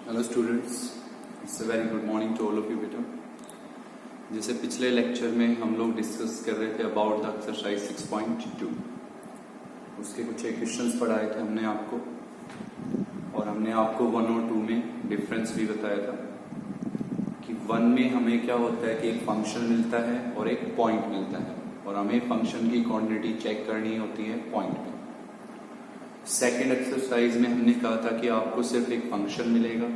Hello students, it's a very good morning to all of you बेटा। जैसे पिछले lecture में हम लोग डिस्कस कर रहे थे अबाउट द एक्सरसाइज 6.2, उसके कुछ क्वेश्चंस पढ़ाए थे हमने आपको, और हमने आपको 1 और 2 में डिफरेंस भी बताया था कि 1 में हमें क्या होता है कि एक फंक्शन मिलता है और एक पॉइंट मिलता है, और हमें फंक्शन की क्वांटिटी चेक करनी होती है पॉइंट पे। सेकेंड एक्सरसाइज में हमने कहा था कि आपको सिर्फ एक फंक्शन मिलेगा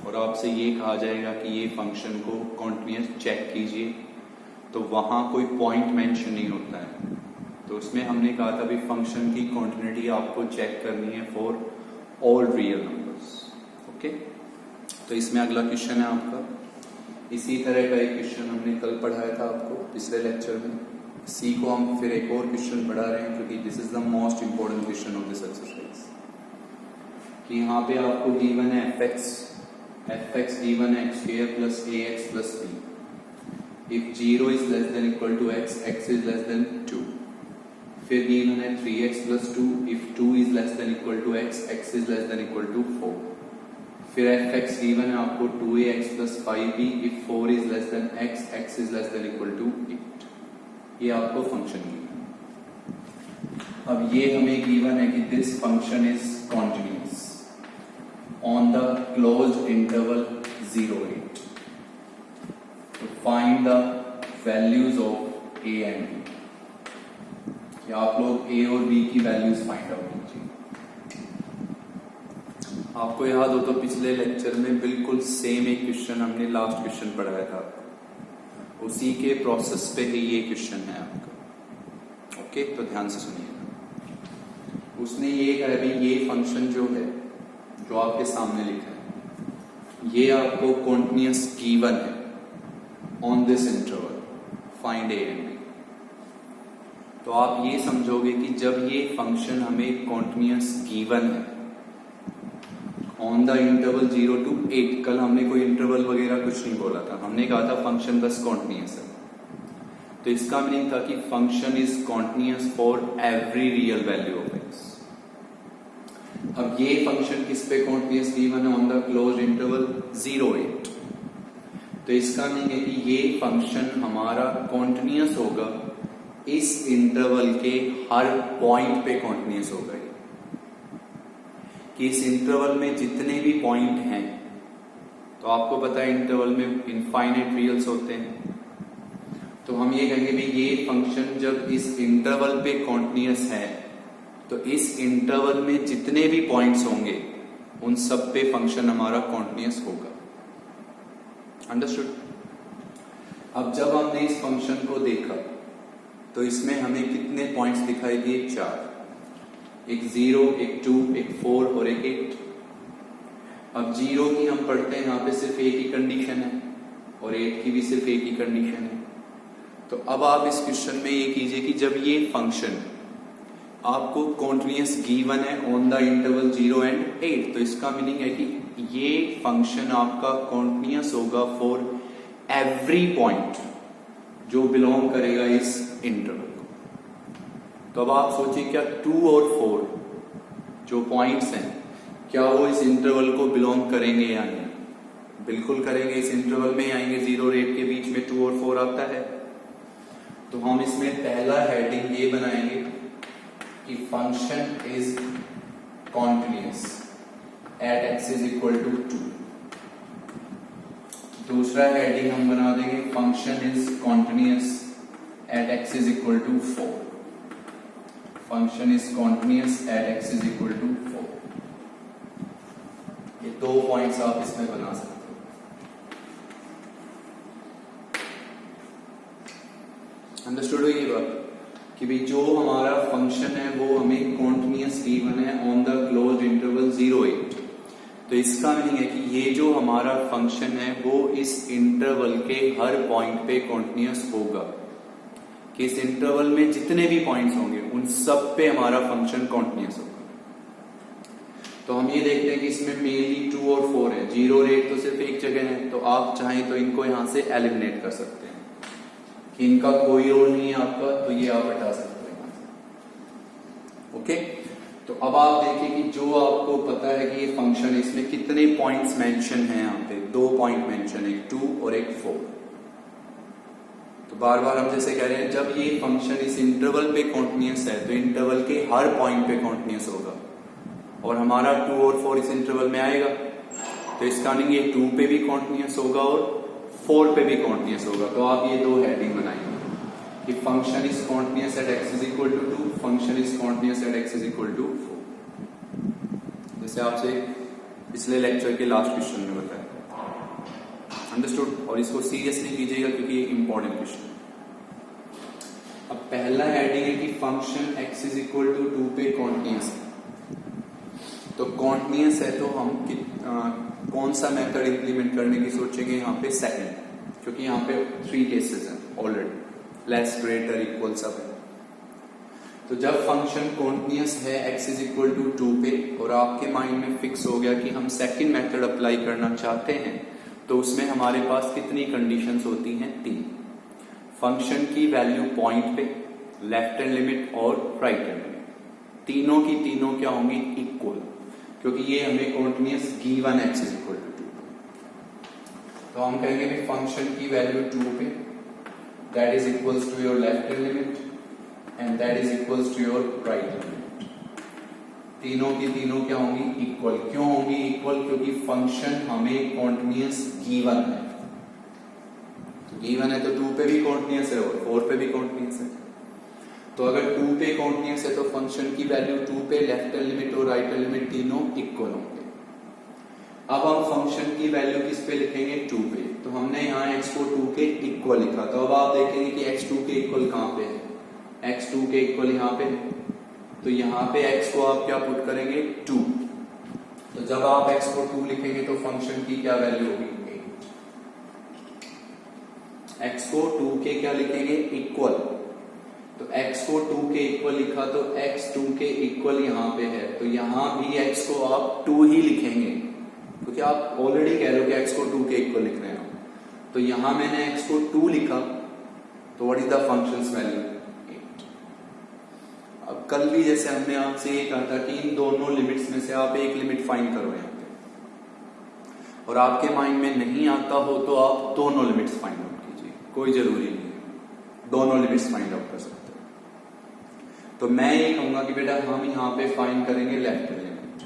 और आपसे ये कहा जाएगा कि ये फंक्शन को कॉन्टिन्यूस चेक कीजिए, तो वहां कोई पॉइंट मेंशन नहीं होता है। तो उसमें हमने कहा था भी फंक्शन की क्वांटिटी आपको चेक करनी है for all real numbers. Okay, तो इसमें अगला क्वेश्चन है आपका, इसी तरह का एक क्वेश्चन हमने कल पढ़ाया था आपको पिछले लेक्चर में। सी को हम फिर एक और क्वेश्चन पढ़ा रहे हैं क्योंकि this is the most important question of this exercise. कि यहाँ पे आपको गिवन है fx गिवन है x square plus ax plus b if 0 is less than equal to x is less than 2। फिर गिवन है 3x plus 2 if 2 is less than equal to x is less than equal to 4। फिर fx given है आपको 2ax plus 5b if 4 is less than x is less than equal to 8। ये आपको function given. अब ये हमें given है कि this function is continuous on the closed interval 0-8। तो find the values of a and b। आप लोग a और b की वैल्यूज फाइंड आउट कीजिए। आपको याद हो तो पिछले लेक्चर में बिल्कुल सेम एक क्वेश्चन हमने लास्ट क्वेश्चन पढ़ाया था, उसी के प्रोसेस पे ही ये क्वेश्चन है आपका। ओके, तो ध्यान से सुनिएगा। उसने ये कहा भी ये फंक्शन जो है, जो आपके सामने लिखा है, ये आपको कॉन्टिन्यूअस गिवन है on this interval, find a and b। तो आप ये समझोगे कि जब ये फंक्शन हमें कॉन्टिन्यूअस गिवन है ऑन द इंटरवल 0 to 8, कल हमने कोई इंटरवल वगैरह कुछ नहीं बोला था, हमने कहा था फंक्शन बस कॉन्टिन्यूअस है। तो इसका मीनिंग था कि function is continuous for every real value of x। अब ये फंक्शन किस पे कॉन्टिन्यूअस गिवन है? On the closed interval 0-8। तो इसका मीनिंग है कि ये फंक्शन हमारा कॉन्टिन्यूअस होगा इस इंटरवल के हर पॉइंट पे कॉन्टिन्यूअस होगा। कि इस इंटरवल में जितने भी पॉइंट हैं, तो आपको पता है इंटरवल में इनफाइनाइट रियल्स होते हैं, तो हम ये कहेंगे भी ये फंक्शन जब इस इंटरवल पे कॉन्टिन्यूअस है तो इस इंटरवल में जितने भी पॉइंट्स होंगे उन सब पे फंक्शन हमारा कॉन्टिन्यूअस होगा। अंडरस्टूड? अब जब हमने इस फंक्शन को देखा तो इसमें हमें कितने पॉइंट्स दिखाई दिए? 4, एक 0, एक 2, एक 4 और एक 8। अब 0 की हम पढ़ते हैं, यहाँ पे सिर्फ एक ही कंडीशन है, और 8 की भी सिर्फ एक ही कंडीशन है। तो अब आप इस क्वेश्चन में ये कीजिए कि जब ये फंक्शन आपको कॉन्टिन्यूअस गिवन है ऑन द इंटरवल 0 and 8, तो इसका मीनिंग है कि ये फंक्शन आपका कॉन्टिन्यूअस होगा फॉर एवरी पॉइंट जो बिलोंग करेगा इस इंटरवल। तो अब आप सोचिए क्या 2 और 4 जो पॉइंट्स हैं, क्या वो इस इंटरवल को बिलोंग करेंगे या नहीं? बिल्कुल करेंगे, इस इंटरवल में आएंगे। 0 और 8 के बीच में 2 और 4 आता है। तो हम इसमें पहला हेडिंग ये बनाएंगे कि function is continuous at x is equal to 2। दूसरा हेडिंग हम बना देंगे function is continuous at x is equal to 4। Function is continuous at x is equal to 4। ये 2 पॉइंट्स आप इसमें बना सकते हो। अंडरस्टूड हो ये बात कि भाई जो हमारा फंक्शन है वो हमें कॉन्टिन्यूअस गिवन है ऑन द क्लोज्ड इंटरवल 0-8। तो इसका मीनिंग है कि ये जो हमारा फंक्शन है वो इस इंटरवल के हर पॉइंट पे कॉन्टिन्यूअस होगा, कि इस इंटरवल में जितने भी पॉइंट्स होंगे उन सब पे हमारा फंक्शन कॉन्टिन्यूअस होगा। तो हम ये देखते हैं कि इसमें मेनली 2 और 4 है, 0 और 8 तो सिर्फ एक जगह है, तो आप चाहें तो इनको यहां से एलिमिनेट कर सकते हैं कि इनका कोई रोल नहीं है आपका, तो ये आप हटा सकते हैं। ओके, तो अब आप देखिए कि जो आपको पता है कि ये फंक्शन है, इसमें कितने पॉइंट्स मेंशन हैं यहाँ पे, 2 पॉइंट मेंशन, एक 2 और एक 4। तो बार बार हम जैसे कह रहे हैं, जब ये फंक्शन इस इंटरवल पे कॉन्टिन्यूअस है तो इंटरवल के हर पॉइंट पे कॉन्टिन्यूअस होगा, और हमारा 2 और 4 इस इंटरवल में आएगा, तो इसका मीनिंग ये 2 पे भी कॉन्टिन्यूअस होगा और 4 पे भी कॉन्टिन्यूअस होगा। तो आप ये 2 हेडिंग बनाएंगे कि function is continuous at x is equal to 2, function is continuous at x is equal to 4, जैसे आपसे पिछले लेक्चर के लास्ट क्वेश्चन में बताया। अंडरस्टूड? और इसको सीरियसली लीजिएगा क्योंकि ये इंपॉर्टेंट क्वेश्चन है। अब पहला हेडिंग है कि function x is equal to 2 पे कॉन्टिन्यूअस है। तो कॉन्टिन्यूअस है तो हम कौन सा मेथड इंप्लीमेंट करने की सोचेंगे? यहाँ पे सेकंड, क्योंकि यहाँ पे 3 केसेस हैं ऑलरेडी, लेस, ग्रेटर, इक्वल सब है। तो जब फंक्शन कॉन्टिन्यूअस है x इज इक्वल टू 2 पे और आपके माइंड में फिक्स हो गया कि हम सेकंड मेथड अप्लाई करना चाहते हैं, तो उसमें हमारे पास कितनी कंडीशंस होती हैं? 3। फंक्शन की वैल्यू पॉइंट पे, लेफ्ट हैंड लिमिट और राइट हैंड लिमिट, तीनों की तीनों क्या होंगी? इक्वल, क्योंकि ये हमें continuous given x is equal to 2। तो हम कहेंगे कि फंक्शन की वैल्यू 2 पे, that is equals to your left hand limit and that is equals to your right hand limit। तीनों की तीनों क्या होंगी? इक्वल। क्यों होंगी इक्वल? क्योंकि फंक्शन हमें कॉन्टिन्यूअस गिवन है। तो गिवन है तो 2 पे भी कॉन्टिन्यूअस है और 4 पे भी कॉन्टिन्यूअस है। तो अगर 2 पे कॉन्टिन्यूअस है तो फंक्शन की वैल्यू 2 पे, लेफ्ट हैंड लिमिट और राइट हैंड लिमिट तीनों इक्वल होंगे। अब हम फंक्शन की वैल्यू किस पे लिखेंगे? 2 पे। तो हमने यहाँ x को 2 के इक्वल लिखा, तो अब आप देखेंगे कि x 2 के इक्वल कहाँ पे है? x 2 के इक्वल यहाँ पे, तो यहाँ पे x को आप क्या पुट करेंगे? 2। तो जब आप x को 2 लिखेंगे तो फंक्शन की क्या वैल्यू होगी? 8। x को 2 के क्या लिखेंगे? इक्वल। तो x को 2 के इक्वल लिखा तो x 2 के इक्वल यहाँ पे है, तो यहाँ भी x को आप 2 ही लिखेंगे, क्योंकि आप ऑलरेडी कह रहे हो कि x को 2 के इक्वल लिख रहे हैं। तो यहां मैंने x को 2 लिखा, तो what is the functions value? 8। अब कल भी जैसे हमने आपसे ये कहा था कि इन दोनों लिमिट्स में से आप एक लिमिट फाइंड करो यहाँ पे, और आपके माइंड में नहीं आता हो तो आप दोनों लिमिट्स फाइंड आउट कीजिए, कोई जरूरी नहीं है, दोनों लिमिट्स फाइंड आउट कर सकते हो। तो मैं ये कहूंगा कि बेटा हम यहाँ पे फाइंड करेंगे लेफ्ट लिमिट,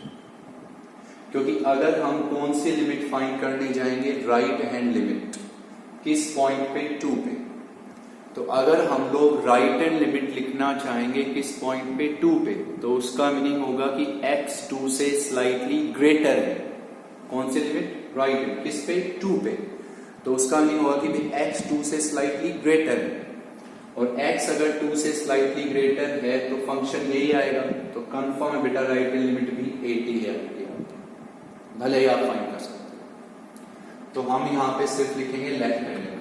क्योंकि अगर हम कौन सी लिमिट फाइंड करने जाएंगे? Right hand limit. किस पॉइंट पे? 2 पे। तो अगर हम लोग राइट हैंड लिमिट लिखना चाहेंगे किस पॉइंट पे? 2 पे, तो उसका मीनिंग होगा कि x 2 से स्लाइटली ग्रेटर है। कौन सी लिमिट? Right hand. किस पे? 2 पे। तो उसका मीनिंग होगा कि भाई x 2 से स्लाइटली ग्रेटर है, और x अगर 2 से स्लाइटली ग्रेटर है तो फंक्शन यही आएगा। तो कंफर्म है बेटा, राइट हैंड लिमिट भी 80 है, भले ही आप फाइंड कर सकते हो। तो हम यहां पे सिर्फ लिखेंगे लेफ्ट हैंड लिमिट।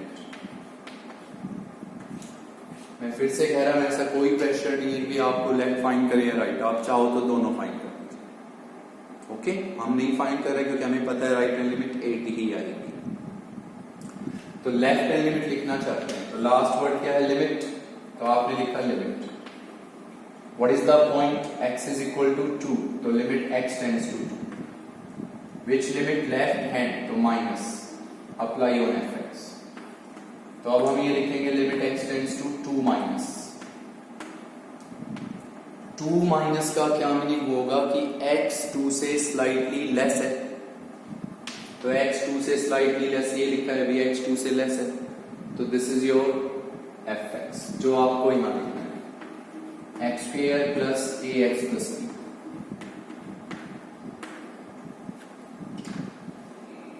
मैं फिर से कह रहा हूं, ऐसा कोई प्रेशर नहीं है कि आपको लेफ्ट फाइंड करें या राइट, आप चाहो तो दोनों फाइंड कर लीजिए। ओके, हम नहीं फाइंड कर रहे क्योंकि हमें पता है राइट हैंड लिमिट 80 ही आएगी। तो लेफ्ट हैंड लिमिट लिखना चाहते हैं, तो लास्ट वर्ड क्या है? लिमिट। तो आपने लिखा limit. What is the point? x is equal to 2, तो limit x tends to 2। Which limit? left hand, तो माइनस, apply on fx। तो अब हम ये लिखेंगे limit x tends to 2 minus. 2 minus का क्या मीनिंग होगा कि x 2 से स्लाइटली लेस है, तो x 2 से स्लाइटली लेस ये लिखा है, अभी x 2 से लेस है, तो दिस इज योर fx, जो आपको यहां लिखना है, x square plus ax plus b।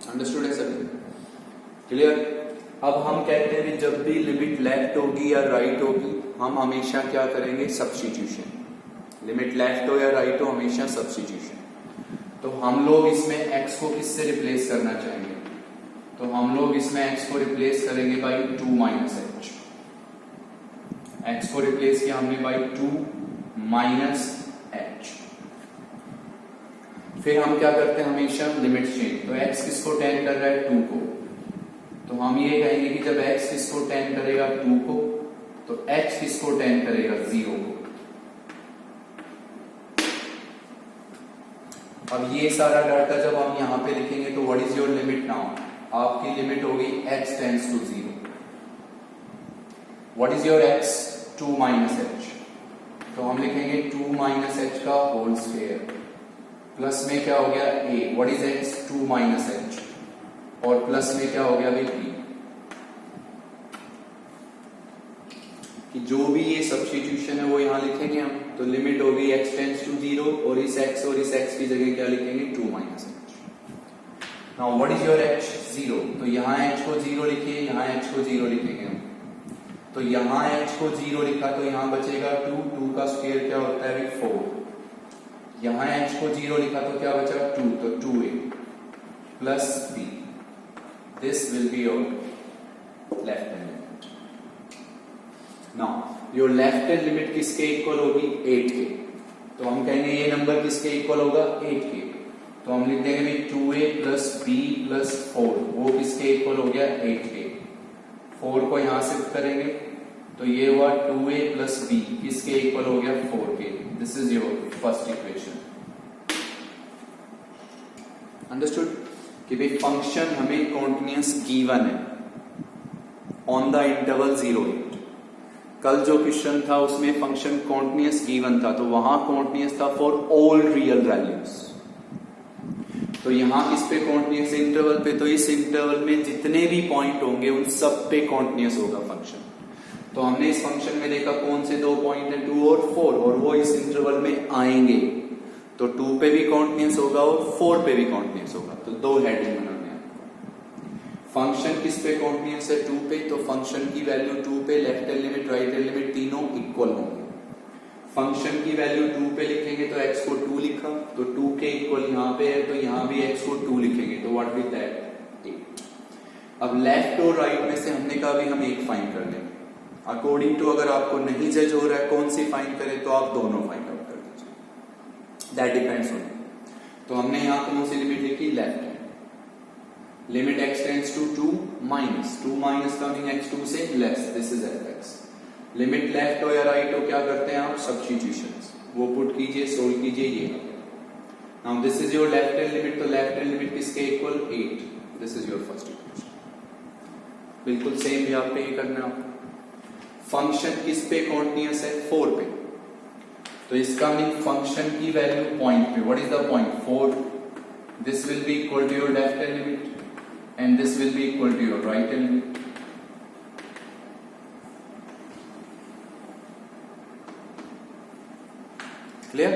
Understood है सभी? क्लियर? अब हम कहते हैं जब भी लिमिट लेफ्ट होगी या राइट होगी, हम हमेशा क्या करेंगे? सब्स्टिट्यूशन। लिमिट लेफ्ट हो या राइट हो, हमेशा सब्स्टिट्यूशन। तो हम लोग इसमें x को किससे रिप्लेस करना चाहेंगे? तो हम लोग इसमें x को रिप्लेस करेंगे बाई 2 माइनस h। x को रिप्लेस किया हमने बाई 2 माइनस h। फिर हम क्या करते हैं? हमेशा लिमिट चेंज। तो x किसको टेंड कर रहा है? 2 को। तो हम ये कहेंगे कि जब x किसको टेंड करेगा? 2 को, तो h किसको टेंड करेगा? 0 को। अब ये सारा डाटा जब हम यहाँ पे लिखेंगे तो what is your limit now, आपकी लिमिट होगी x tends to 0. What is your x, 2 minus h. तो हम लिखेंगे 2 माइनस h का होल स्क्वायर प्लस में क्या हो गया a. What is x, 2 minus h. और प्लस में क्या हो गया b. कि जो भी ये सब्स्टिट्यूशन है वो यहां लिखेंगे हम. तो लिमिट होगी x टेंड्स टू 0 और इस x की जगह क्या लिखेंगे, 2 minus h. Now what is your h, 0. तो यहाँ h को 0 लिखिए, यहाँ h को 0 लिखेंगे हम. तो यहाँ h को 0 लिखा तो यहाँ बचेगा 2. 2 का स्क्वायर क्या होता है, 4. यहाँ h को 0 लिखा तो क्या बचा, 2. तो 2a plus b. This will be your left hand limit. Now your left hand limit किसके इक्वल होगी, 8 के. तो हम कहेंगे ये नंबर किसके इक्वल होगा, 8 के. तो हम लिख देंगे 2a प्लस b प्लस 4. वो किसके इक्वल हो गया, 8 के. 4 को यहां शिफ्ट करेंगे तो ये हुआ 2a प्लस b किसके इक्वल हो गया, 4 के. This is your first equation. Understood कि भाई फंक्शन हमें कॉन्टिन्यूअस गिवन है ऑन द इंटरवल 0-8. कल जो क्वेश्चन था उसमें फंक्शन कॉन्टिन्यूअस गिवन था, तो वहां कॉन्टिन्यूअस था फॉर ऑल रियल वैल्यूज. तो यहां किस पे कॉन्टिन्यूअस, इंटरवल पे. तो इस इंटरवल में जितने भी पॉइंट होंगे उन सब पे कॉन्टिन्यूअस होगा फंक्शन. तो हमने इस फंक्शन में देखा कौन से 2 पॉइंट है, 2 और 4, और वो इस इंटरवल में आएंगे. तो 2 पे भी कॉन्टिन्यूअस होगा और 4 पे भी कॉन्टिन्यूअस होगा. तो 2 हेडिंग बनाने फंक्शन किस पे कॉन्टिन्यूअस है, 2 पे. तो फंक्शन की वैल्यू 2 पे, left hand limit right hand limit तीनों इक्वल होंगे. फंक्शन की वैल्यू 2 पे लिखेंगे तो x को 2 लिखा, तो 2 के इक्वल यहाँ पे है तो यहाँ भी x को 2 लिखेंगे. तो व्हाट विल दैट, 8. अब लेफ्ट और राइट में से हमने कहा भी हम एक फाइंड कर लेंगे. अकॉर्डिंग टू अगर आपको नहीं जज हो रहा है कौन सी फाइंड करें तो आप दोनों फाइंड आउट कर दीजिए. That depends on. तो हमने यहाँ कौन सी लिमिट लिखी, left hand limit x tends to 2 minus 2 minus coming x 2 से less. This is fx. Limit left हो या राइट हो क्या करते हैं आप, सब्स्टिट्यूशंस. वो पुट कीजिए, सोल्व कीजिए, ये. Now this is your left hand limit. तो लेफ्ट हैंड लिमिट किसके equal, 8. This is your first equation. बिल्कुल सेम यहाँ पे ही करना है. फंक्शन किस पे कॉन्टिन्यूअस है, 4 पे. तो इसका मीन फंक्शन की वैल्यू पॉइंट पे. What is the point, 4. This will be equal to your left hand limit and this will be equal to your right hand limit. Clear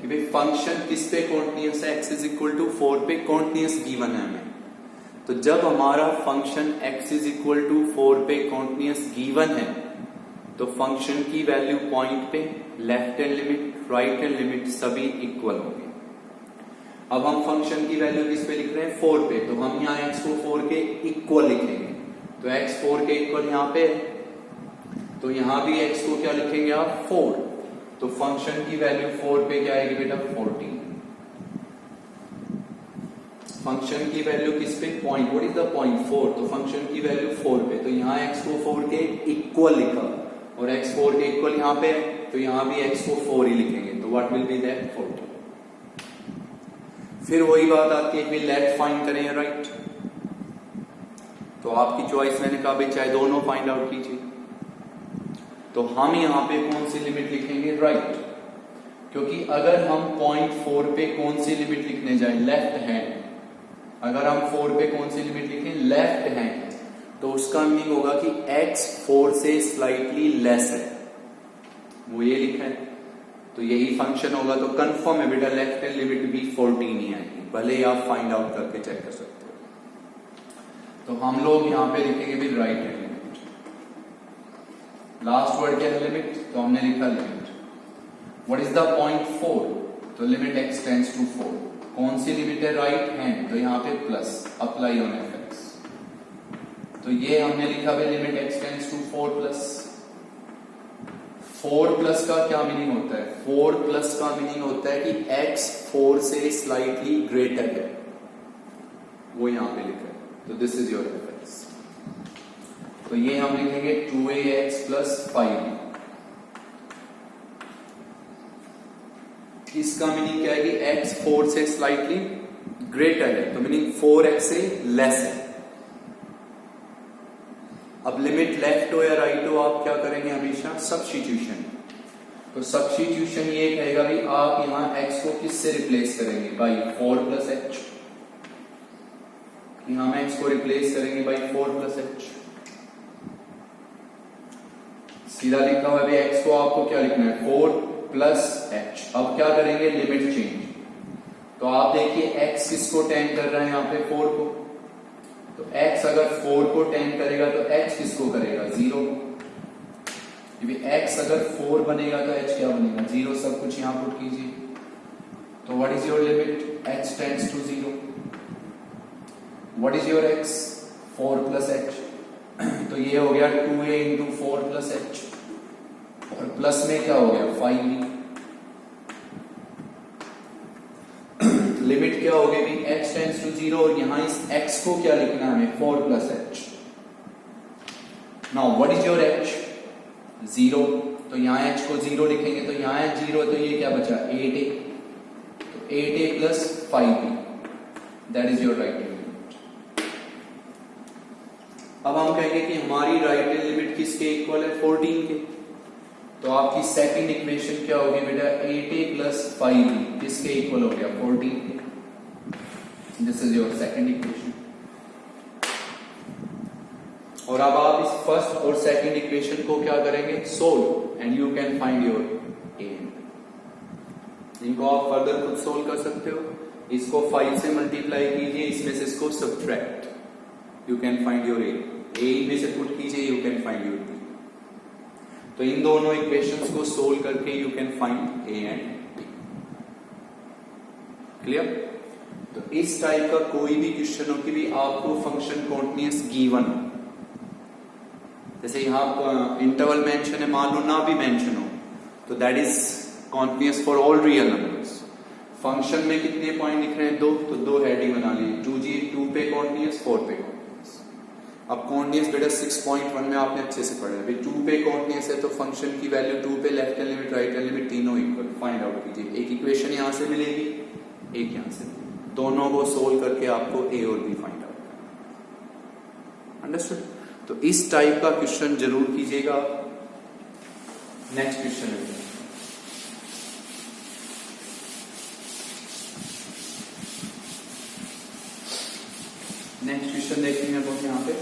कि भाई फंक्शन किस पे कॉन्टिन्यूअस है, x इज इक्वल टू 4 पे continuous given है हमें. तो जब हमारा function x is equal to 4 पे कॉन्टिन्यूअस गिवन है तो फंक्शन की वैल्यू पॉइंट पे, left hand limit right hand limit सभी इक्वल होंगे. अब हम फंक्शन की वैल्यू किस पे लिख रहे हैं, 4 पे. तो हम यहाँ x को 4 के इक्वल लिखेंगे. तो x 4 के इक्वल यहाँ पे है तो यहाँ भी x को क्या लिखेंगे आप, 4. तो फंक्शन की वैल्यू 4 पे क्या आएगी बेटा, 14. फंक्शन की वैल्यू किस पे, point. What is the point, 4. तो फंक्शन की वैल्यू 4 पे. तो यहाँ x को 4 के इक्वल लिखा और x 4 के इक्वल यहाँ पे है तो यहाँ भी x को 4 ही लिखेंगे. तो व्हाट विल बी दैट, 14. फिर वही बात आती है कि लेफ्ट फाइंड करें या राइट. तो आपकी चॉइस, मैंने कहा भाई चाहे दोनों फाइंड आउट कीजिए. तो हम यहां पे कौन सी लिमिट लिखेंगे, राइट. क्योंकि अगर हम पॉइंट 4 पे कौन सी लिमिट लिखने जाए, लेफ्ट हैंड. अगर हम 4 पे कौन सी लिमिट लिखें, लेफ्ट हैंड, तो उसका मीनिंग होगा कि x 4 से स्लाइटली लेस है. वो ये लिखा है तो यही फंक्शन होगा. तो कंफर्म है बेटा लेफ्ट हैंड लिमिट भी 14 ही आएगी, भले ही आप फाइंड आउट करके चेक कर सकते हो. तो हम लोग यहां पे लिखेंगे भी right hand limit. Last word क्या है, लिमिट. तो हमने लिखा limit. What is the point, 4. तो लिमिट x टेंड्स टू 4. कौन सी लिमिट है, राइट हैंड. तो यहाँ पे प्लस, अप्लाई ऑन fx. तो ये हमने लिखा है limit x tends to 4 plus. 4 plus का क्या मीनिंग होता है, 4 प्लस का मीनिंग होता है कि x 4 से स्लाइटली ग्रेटर है. वो यहां पे लिखा है. तो दिस इज योर fx. तो ये हम लिखेंगे 2ax प्लस 5. इसका मीनिंग क्या है कि x 4 से स्लाइटली ग्रेटर है, तो मीनिंग 4x से लेस है। अब लिमिट लेफ्ट हो या राइट हो, आप क्या करेंगे हमेशा सब्स्टिट्यूशन। तो सब्स्टिट्यूशन ये कहेगा भी आप यहां x को किससे रिप्लेस करेंगे, बाई 4 प्लस एच। यहां हम x को रिप्लेस करेंगे बाई 4 प्लस एच। सीधा लिखा हुआ है x को आपको क्या लिखना है 4 प्लस एच। अब क्या करेंगे लिमिट चेंज। तो आप देखिए x किसको टेन कर रहा है यहां पे 4 को, तो x अगर 4 को टेन करेगा तो h किसको करेगा 0। x अगर 4 बनेगा तो h क्या बनेगा 0। सब कुछ यहां पुट कीजिए। तो what is your limit, h tends to 0। What is your x 4 plus h। तो ये हो गया 2a इंटू 4 प्लस h, और प्लस में क्या हो गया 5b। लिमिट क्या हो गई भी h टेंड्स टू 0, और यहां इस x को क्या लिखना है हमें 4 plus h। Now what is your h 0, तो यहां h को 0 लिखेंगे, तो यहां है 0, तो ये क्या बचा 8a। तो 8a plus 5b, that is your right limit. अब हम कहेंगे कि हमारी राइट हैंड लिमिट किसके इक्वल है 14 के। तो आपकी सेकंड इक्वेशन क्या होगी बेटा 8a प्लस 5b किसके इक्वल हो गया 14 के। This is your second equation. और अब आप इस फर्स्ट और सेकंड इक्वेशन को क्या करेंगे solve, and you can find your a। इनको आप फर्दर खुद सोल्व कर सकते हो। इसको 5 से मल्टीप्लाई कीजिए, इसमें से इसको subtract, you can find your a में से पुट कीजिए, you can find your b। तो इन दोनों इक्वेशंस को सोल्व करके you can find a and b। Clear. तो इस टाइप का कोई भी क्वेश्चन हो कि भी आपको फंक्शन कॉन्टिन्यूअस गिवन हो, जैसे यहां इंटरवल मेंशन है, मान लो ना भी मेंशन हो, तो that is continuous for all real numbers. Function में कितने पॉइंट लिख रहे हैं 2, तो 2 हेडिंग बना लीजिए, 2 पे कॉन्टिन्यूअस 4 पे कॉन्टिन्यूअस। अब कॉन्टिन्यूअस बेटा 6.1 में आपने अच्छे से पढ़ा है, 2 पे कॉन्टिन्यूअस है तो फंक्शन की वैल्यू 2 पे left hand limit right hand limit तीनों इक्वल फाइंड आउट कीजिए। एक इक्वेशन यहां से मिलेगी, एक यहां से, दोनों को सोल्व करके आपको a और b फाइंड आउट करना। अंडरस्टूड। तो इस टाइप का क्वेश्चन जरूर कीजिएगा। नेक्स्ट क्वेश्चन है नेक्स्ट क्वेश्चन देखेंगे हम लोग यहां पे।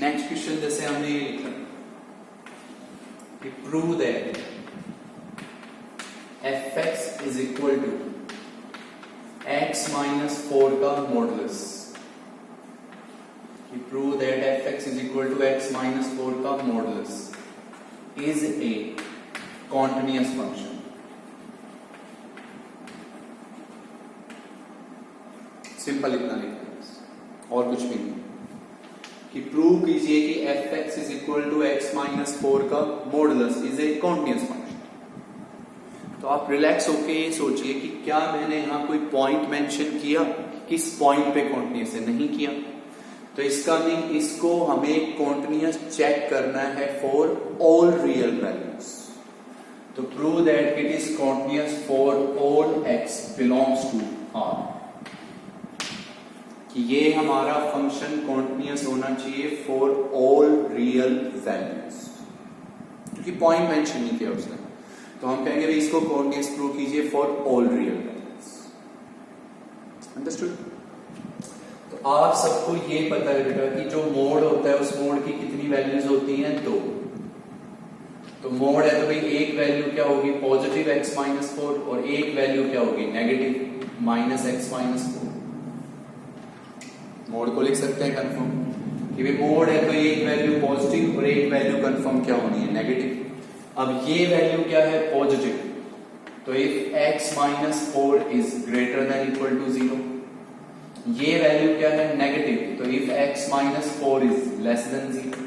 नेक्स्ट क्वेश्चन जैसे हमने ये लिखा कि prove that fx is equal to x minus 4 का modulus. Prove that fx is equal to x minus 4 का modulus is a continuous function. Simple इतना लिखना और कुछ भी नहीं, कि प्रूव कीजिए कि fx is equal to x minus 4 का modulus is a continuous function. तो आप रिलैक्स होके ये सोचिए कि क्या मैंने यहां कोई पॉइंट मेंशन किया, किस पॉइंट पे कॉन्टिन्यूअस है, नहीं किया। तो इसका मीन इसको हमें कॉन्टिन्यूअस चेक करना है फॉर ऑल रियल वैल्यूज। तो prove that it is continuous for all x belongs to R, कि ये हमारा फंक्शन कॉन्टिन्यूअस होना चाहिए फॉर ऑल रियल वैल्यूज, क्योंकि पॉइंट मेंशन नहीं किया उसने। तो हम कहेंगे भाई इसको कॉन्टिन्यूअस प्रूव कीजिए for all real values. Understood. तो आप सबको ये पता है बेटा कि जो मोड होता है उस मोड की कितनी वैल्यूज होती हैं 2। तो मोड है तो भाई एक वैल्यू क्या होगी पॉजिटिव x माइनस 4, और एक वैल्यू क्या होगी negative minus x minus 4। Mode को लिख सकते हैं कंफर्म कि भाई मोड है तो एक वैल्यू पॉजिटिव और एक वैल्यू कंफर्म क्या होनी है नेगेटिव। अब ये वैल्यू क्या है पॉजिटिव, तो if x minus 4 is greater than equal to 0। ये वैल्यू क्या है नेगेटिव, तो if x minus 4 is less than 0।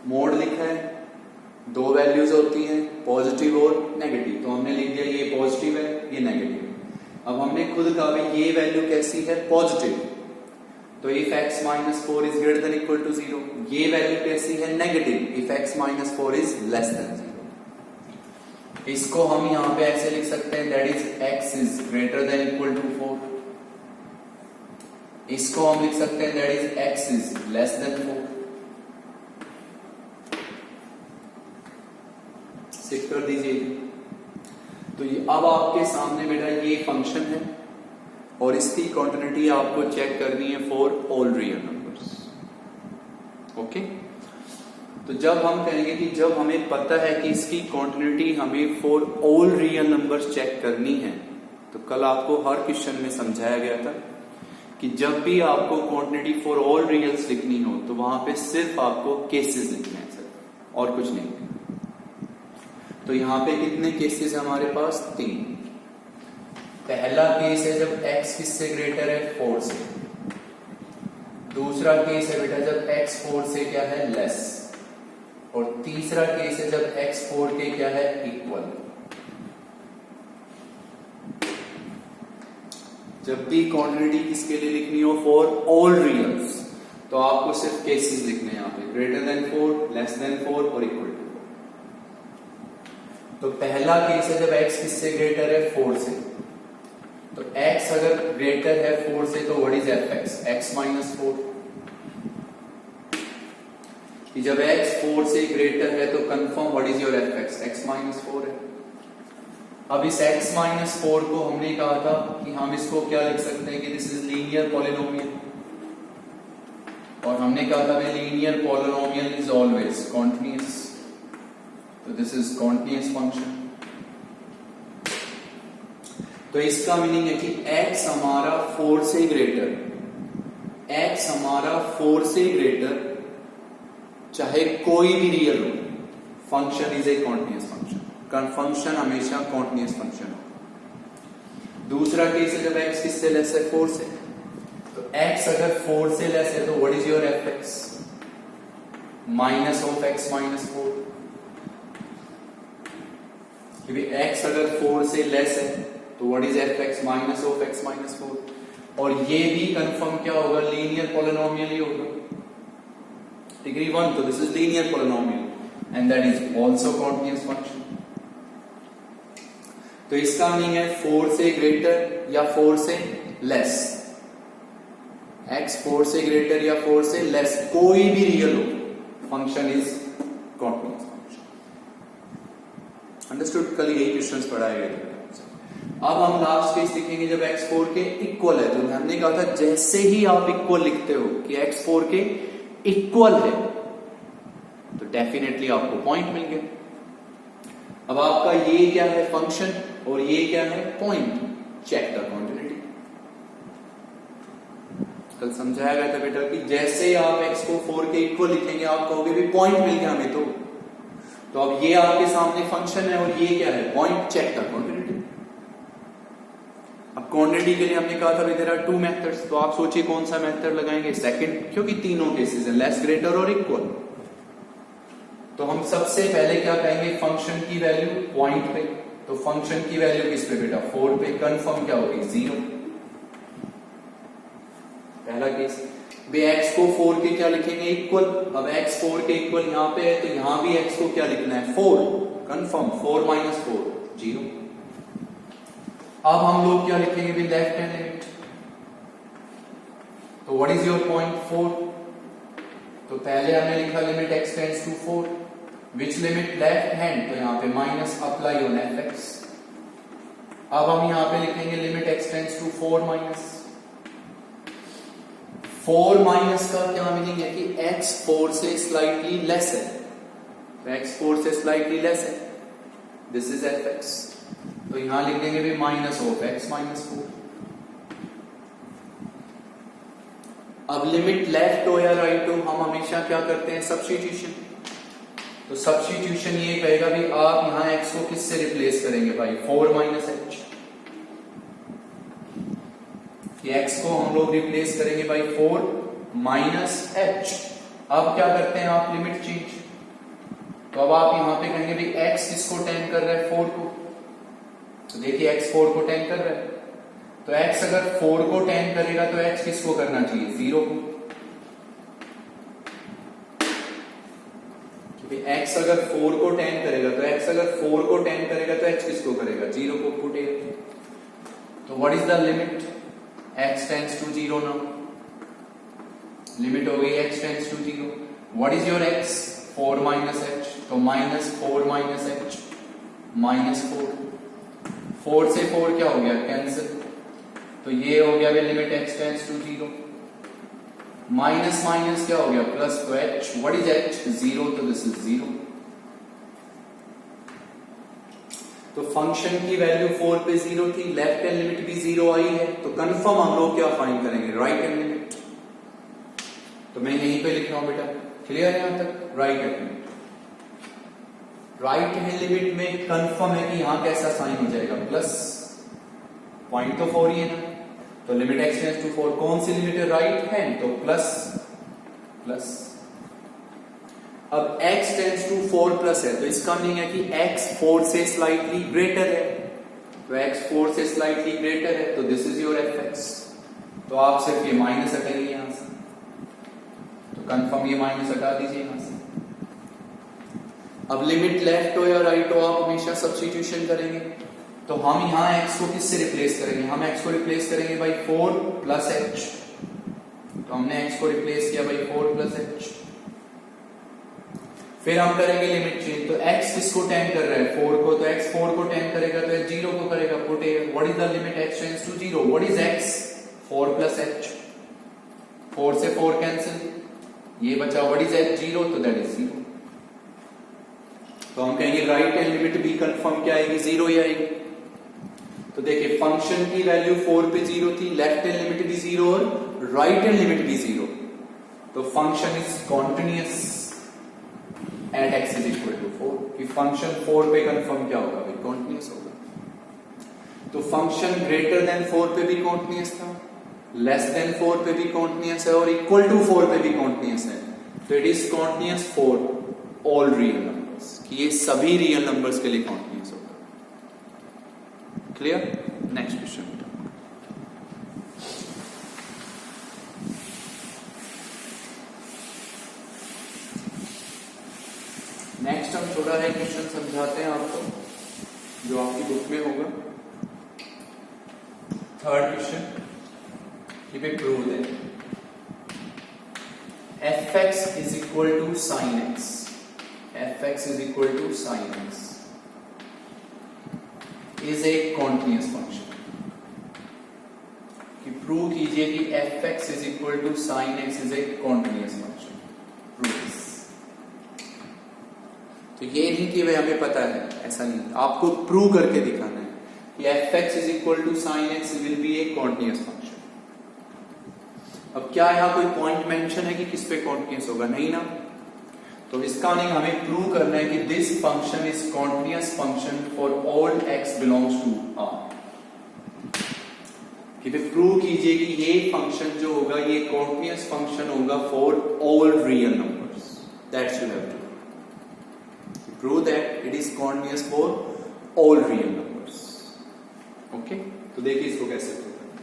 Mod लिखा है, 2 वैल्यूज होती हैं पॉजिटिव और नेगेटिव, तो हमने लिख दिया ये पॉजिटिव है ये नेगेटिव। अब हमने खुद कहा भाई ये वैल्यू कैसी है पॉजिटिव, तो if x minus 4 is greater than equal to 0, ये वैल्यू कैसी है? Negative. If x minus 4 is less than 0, इसको हम यहां पे ऐसे लिख सकते हैं that is x is greater than equal to 4। इसको हम लिख सकते हैं that is x is less than 4। सिक कर दीजिए। तो ये अब आपके सामने बेटा ये फंक्शन है और इसकी कॉन्टिन्यूटी आपको चेक करनी है for all real numbers. Okay, तो जब हम कहेंगे कि जब हमें पता है कि इसकी कॉन्टिन्यूटी हमें for all real numbers check करनी है, तो कल आपको हर क्वेश्चन में समझाया गया था कि जब भी आपको क्वांटिटी फॉर ऑल रियल्स लिखनी हो तो वहां पे सिर्फ आपको केसेस लिखने हैं सर, और कुछ नहीं। तो यहां पे कितने केसेस है हमारे पास? 3। पहला केस है जब x किससे ग्रेटर है? 4 से। दूसरा केस है बेटा जब x 4 से क्या है? लेस। और तीसरा केस है जब x 4 के क्या है? इक्वल। जब भी क्वांटिटी किसके लिए लिखनी हो? फॉर ऑल रियल्स, तो आपको सिर्फ केसेस लिखने हैं यहां पे, ग्रेटर देन 4, लेस देन 4 और इक्वल टू 4। तो पहला केस है जब x किससे ग्रेटर है? 4 से। तो x अगर ग्रेटर है 4 से तो what is fx? x minus 4। कि जब x 4 से ग्रेटर है तो confirm what is your fx? x minus 4 है। अब इस x माइनस 4 को हमने कहा था कि हम इसको क्या लिख सकते हैं कि दिस इज लीनियर पॉलिनोमियल, और हमने कहा था linear polynomial is always continuous, तो दिस इज कॉन्टिन्यूअस फंक्शन। तो इसका मीनिंग है कि x हमारा 4 से ग्रेटर, x हमारा 4 से ग्रेटर चाहे कोई भी रियल हो, function is a continuous function. Function हमेशा कॉन्टिन्यूअस फंक्शन हो। दूसरा केस है जब x किससे लेस है? 4 से। तो x अगर 4 से लेस है तो what is your fx? Minus of x minus 4। क्योंकि x अगर 4 से लेस है तो what is fx? Minus of x minus 4। और ये भी कंफर्म क्या होगा? लीनियर पॉलिनोमियल ही होगा। डिग्री 1, तो this is linear polynomial and that is also continuous function. तो इसका मीनिंग है 4 से ग्रेटर या 4 से लेस, x 4 से ग्रेटर या 4 से लेस कोई भी रियल हो, function is continuous function. Understood? कल यही क्वेश्चंस पढ़ाए गए थे। अब हम लास्ट केस लिखेंगे जब x 4 के इक्वल है। तो हमने कहा था जैसे ही आप इक्वल लिखते हो कि x 4 के इक्वल है तो डेफिनेटली आपको पॉइंट मिल गया। अब आपका ये क्या है? फंक्शन, और ये क्या है? पॉइंट। Check the continuity. कल समझाया गया था बेटा कि जैसे आप x को 4 के इक्वल लिखेंगे आप कहोगे भी पॉइंट मिल गया हमें। तो अब ये आपके सामने फंक्शन है और ये क्या है? पॉइंट। Check the continuity. अब क्वांटिटी के लिए हमने कहा था देयर आर 2 मेथड्स, तो आप सोचिए कौन सा मेथड लगाएंगे? सेकंड, क्योंकि तीनों केसेस हैं, लेस, ग्रेटर और इक्वल। तो हम सबसे पहले क्या कहेंगे? फंक्शन की वैल्यू पॉइंट पे। तो फंक्शन की वैल्यू किस पे बेटा? 4 पे। कंफर्म क्या होगी? 0। पहला केस। x को 4 के क्या लिखेंगे? इक्वल। अब x 4 के इक्वल यहां पे है तो यहां भी x को क्या लिखना है? 4। कंफर्म। 4 माइनस 4 0। अब हम लोग क्या लिखेंगे? With left hand limit. तो व्हाट इज योर पॉइंट? 4। तो पहले हमने लिखा limit x tends to 4, which limit? Left hand, तो यहां पे माइनस अप्लाई ऑन fx। अब हम यहां पे लिखेंगे limit x tends to 4 minus. 4 minus का क्या मीनिंग है कि x 4 से स्लाइटली लेस है, तो x 4 से स्लाइटली लेस है, दिस इज fx। तो यहां लिख देंगे भी माइनस ऑफ x माइनस 4। अब लिमिट लेफ्ट हो या राइट हो, हम हमेशा क्या करते हैं? सब्स्टिट्यूशन। तो सब्स्टिट्यूशन ये कहेगा भी आप यहां x को किससे रिप्लेस करेंगे भाई? 4 माइनस h। कि x को हम लोग रिप्लेस करेंगे भाई 4 माइनस h। अब क्या करते हैं आप? Limit change. तो अब आप यहां पे कहेंगे भी x किसको टेंड कर रहा है? 4 को। तो देखिए x 4 को टेंड कर रहा है, तो x अगर 4 को 10 करेगा तो x किसको करना चाहिए? 0 को। x अगर 4 को 10 करेगा तो x अगर 4 को 10 करेगा तो h किसको करेगा? 0 को। Put a. तो what is the limit? x tends to 0 now. Limit हो गई x tends to 0। What is your x? 4 minus h। तो -4 माइनस h -4। 4 से 4 क्या हो गया? कैंसिल। तो ये हो गया limit x tends to 0। Minus minus क्या हो गया? प्लस। तो h, व्हाट इज h? 0। तो दिस इज 0। तो फंक्शन की वैल्यू 4 पे 0 थी, लेफ्ट हैंड लिमिट भी 0 आई है, तो कंफर्म हम लोग क्या फाइंड करेंगे? Right hand limit. तो मैं यहीं पे लिख रहा हूं बेटा, क्लियर है यहां तक? Right hand limit. Right hand limit में कंफर्म है कि यहां कैसा साइन हो जाएगा? प्लस। पॉइंट तो 4 ही है ना, तो लिमिट x टेंड्स टू 4। कौन सी लिमिट है? राइट हैंड, तो प्लस प्लस। अब x टेंड्स टू 4 प्लस है, तो इसका मीनिंग है कि x 4 से स्लाइटली ग्रेटर है। तो x 4 से स्लाइटली ग्रेटर है, तो दिस इज योर fx। तो आप सिर्फ ये माइनस हटाइए यहां से, तो कंफर्म ये माइनस हटा दीजिए यहां से। अब लिमिट लेफ्ट हो या राइट हो, आप हमेशा सब्स्टिट्यूशन करेंगे। तो हम यहां x को किससे रिप्लेस करेंगे? हम x को रिप्लेस करेंगे बाई 4 प्लस h। तो हमने x को रिप्लेस किया बाई 4 प्लस h। फिर हम करेंगे लिमिट चेंज। तो x किसको 10 कर रहा है? 4 को। तो x 4 को 10 करेगा तो h 0 को करेगा। Put a. What is the limit x tends to 0? What is x? 4 plus h। 4 से 4 कैंसिल, ये बचा। What is h? 0। तो दैट इज 0। तो हम कहेंगे राइट हैंड लिमिट भी कंफर्म क्या आएगी? 0 ही आएगी। तो देखिए फंक्शन की वैल्यू 4 पे 0 थी, लेफ्ट हैंड लिमिट भी 0 और राइट हैंड लिमिट भी 0। तो function is continuous at x is equal to 4। कि फंक्शन 4 पे कंफर्म क्या होगा? भाई कॉन्टिन्यूअस होगा। तो फंक्शन ग्रेटर देन 4 पे भी कॉन्टिन्यूअस था, लेस देन 4 पे भी कॉन्टिन्यूअस है और इक्वल टू 4 पे भी कॉन्टिन्यूअस है। तो it is continuous for all real numbers, कि ये सभी रियल नंबर्स के लिए कॉन्टिन्यूअस होगा। क्लियर? Next question. नेक्स्ट हम छोटा है क्वेश्चन समझाते हैं आपको, जो आपकी बुक में होगा। थर्ड क्वेश्चन, कि भाई प्रूव दें fx is equal to sine x। fx is equal to sine x is a continuous function. कि प्रूव कीजिए कि fx is equal to sine x is a continuous function. Prove this. तो ये नहीं कि भाई हमें पता है, ऐसा नहीं, आपको प्रूव करके दिखाना है कि fx is equal to sine x will be a continuous function. अब क्या यहां कोई पॉइंट मेंशन है कि किस पे कॉन्टिन्यूअस होगा? नहीं ना। तो इसका नहीं, हमें प्रूव करना है कि this function is continuous function for all x belongs to R। कि प्रूव कीजिए कि ये फंक्शन जो होगा ये कॉन्टिन्यूअस फंक्शन होगा for all real numbers. That's you have to prove that it is continuous for all real numbers. Okay, तो देखिए इसको कैसे प्रूव करना।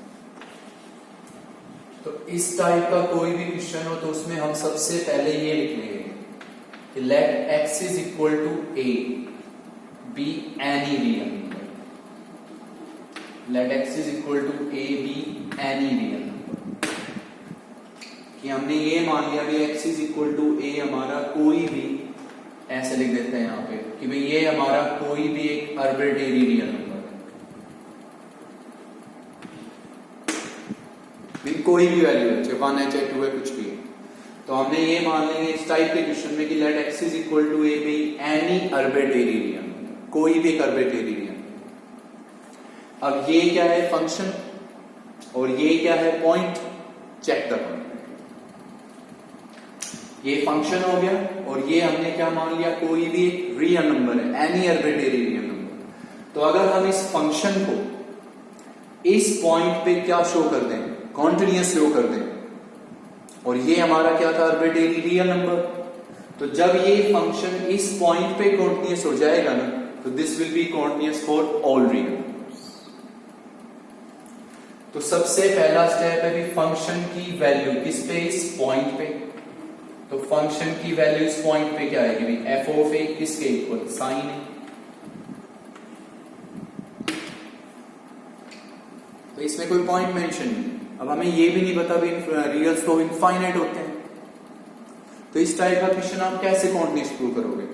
तो इस टाइप का कोई भी क्वेश्चन हो तो उसमें हम सबसे पहले ये लिख लेंगे कि let x is equal to a be any real number। let x is equal to a be any real number। कि हमने ये मान लिया कि x is equal to a हमारा कोई भी, ऐसे लिख देते हैं यहां पे कि भाई ये हमारा कोई भी एक आर्बिट्रेरी रियल नंबर है, कोई भी वैल्यू है, चाहे 1 है चाहे 2 है, कुछ भी है। तो हमने ये मान लेंगे इस टाइप के क्वेश्चन में कि let x is equal to a b any arbitrary real, कोई भी एक आर्बिट्रेरी रियल। अब ये क्या है? फंक्शन, और ये क्या है? पॉइंट। Check the point. ये फंक्शन हो गया और ये हमने क्या मान लिया? कोई भी एक रियल नंबर है, एनी आर्बिट्रेरी रियल नंबर। तो अगर हम इस फंक्शन को इस पॉइंट पे क्या शो कर दें? कॉन्टिन्यूअस शो कर दें, और ये हमारा क्या था? Arbitrary real number. तो जब ये फंक्शन इस पॉइंट पे कॉन्टिन्यूअस हो जाएगा ना, तो this will be continuous for all real numbers. तो सबसे पहला स्टेप है भी फंक्शन की वैल्यू किस पे, इस पॉइंट पे। तो फंक्शन की वैल्यू इस पॉइंट पे क्या आएगी भाई, एफ ऑफ ए किसके इक्वल, साइन ए। तो इसमें कोई पॉइंट मेंशन नहीं। अब हमें ये भी नहीं पता भी रियल्स तो इनफाइनाइट होते हैं, तो इस टाइप का क्वेश्चन आप कैसे कॉन्टिन्यूअस प्रूव करोगे।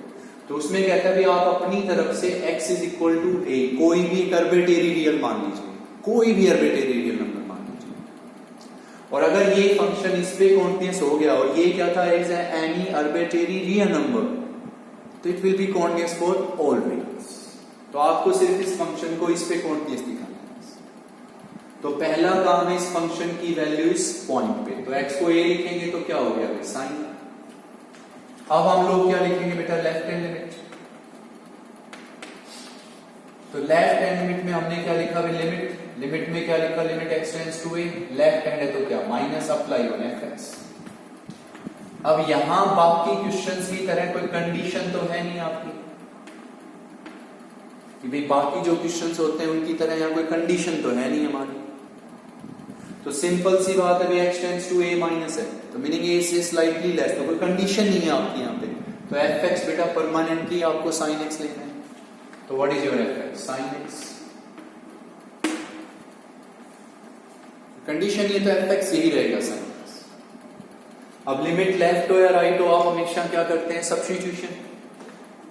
तो उसमें कहता है भी आप अपनी तरफ से x इज इक्वल टू ए कोई भी आर्बिट्रेरी रियल मान लीजिए, कोई भी आर्बिट्रेरी रियल नंबर मान लीजिए। और अगर ये फंक्शन इस पे कॉन्टिन्यूअस हो गया और ये क्या था, is any arbitrary real number, तो it will be continuous for all reals. तो आपको सिर्फ इस फंक्शन को इस पे कॉन्टिन्यूअस दिखाना है। तो पहला काम है इस फंक्शन की वैल्यू इस पॉइंट पे, तो x को a लिखेंगे तो क्या हो गया भाई, साइन। अब हम लोग क्या लिखेंगे बेटा, लेफ्ट हैंड लिमिट। तो लेफ्ट हैंड लिमिट में हमने क्या लिखा भाई, लिमिट। लिमिट में क्या लिखा, limit x tends to a, left hand है तो क्या, माइनस अप्लाई ऑन fx। अब यहां बाकी क्वेश्चंस की तरह कोई कंडीशन तो है नहीं आपकी कि भाई बाकी जो क्वेश्चंस होते हैं उनकी तरह यहां कोई कंडीशन तो है नहीं हमारी। तो सिंपल सी बात है भाई x tends to a minus है, तो मीनिंग a से स्लाइटली लेस, तो कोई कंडीशन नहीं है आपकी यहाँ पे। तो fx बेटा परमानेंटली आपको sin x लेना है। तो what is your fx, sin x। Condition ये तो fx यही रहेगा, sin x। अब लिमिट लेफ्ट हो या राइट हो, आप हमेशा क्या करते हैं, सब्स्टिट्यूशन।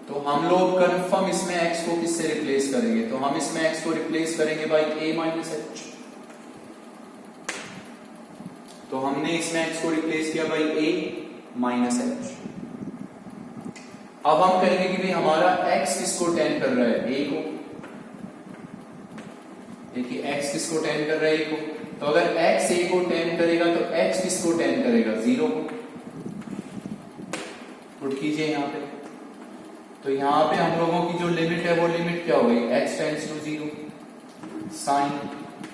तो हम लोग कंफर्म इसमें x को किससे रिप्लेस करेंगे, तो हम इसमें x को रिप्लेस करेंगे बाई a माइनस h। तो हमने इसमें x को रिप्लेस किया बाई a माइनस h। अब हम कहेंगे कि भाई हमारा x किसको टेंड कर रहा है, a को। देखिए x किसको टेंड कर रहा है, a को। तो अगर x a को टेंड करेगा तो x किसको टेंड करेगा, 0 को। पुट कीजिए यहां पे। तो यहां पे हम लोगों की जो लिमिट है वो लिमिट क्या हो गई, x tends to 0, sine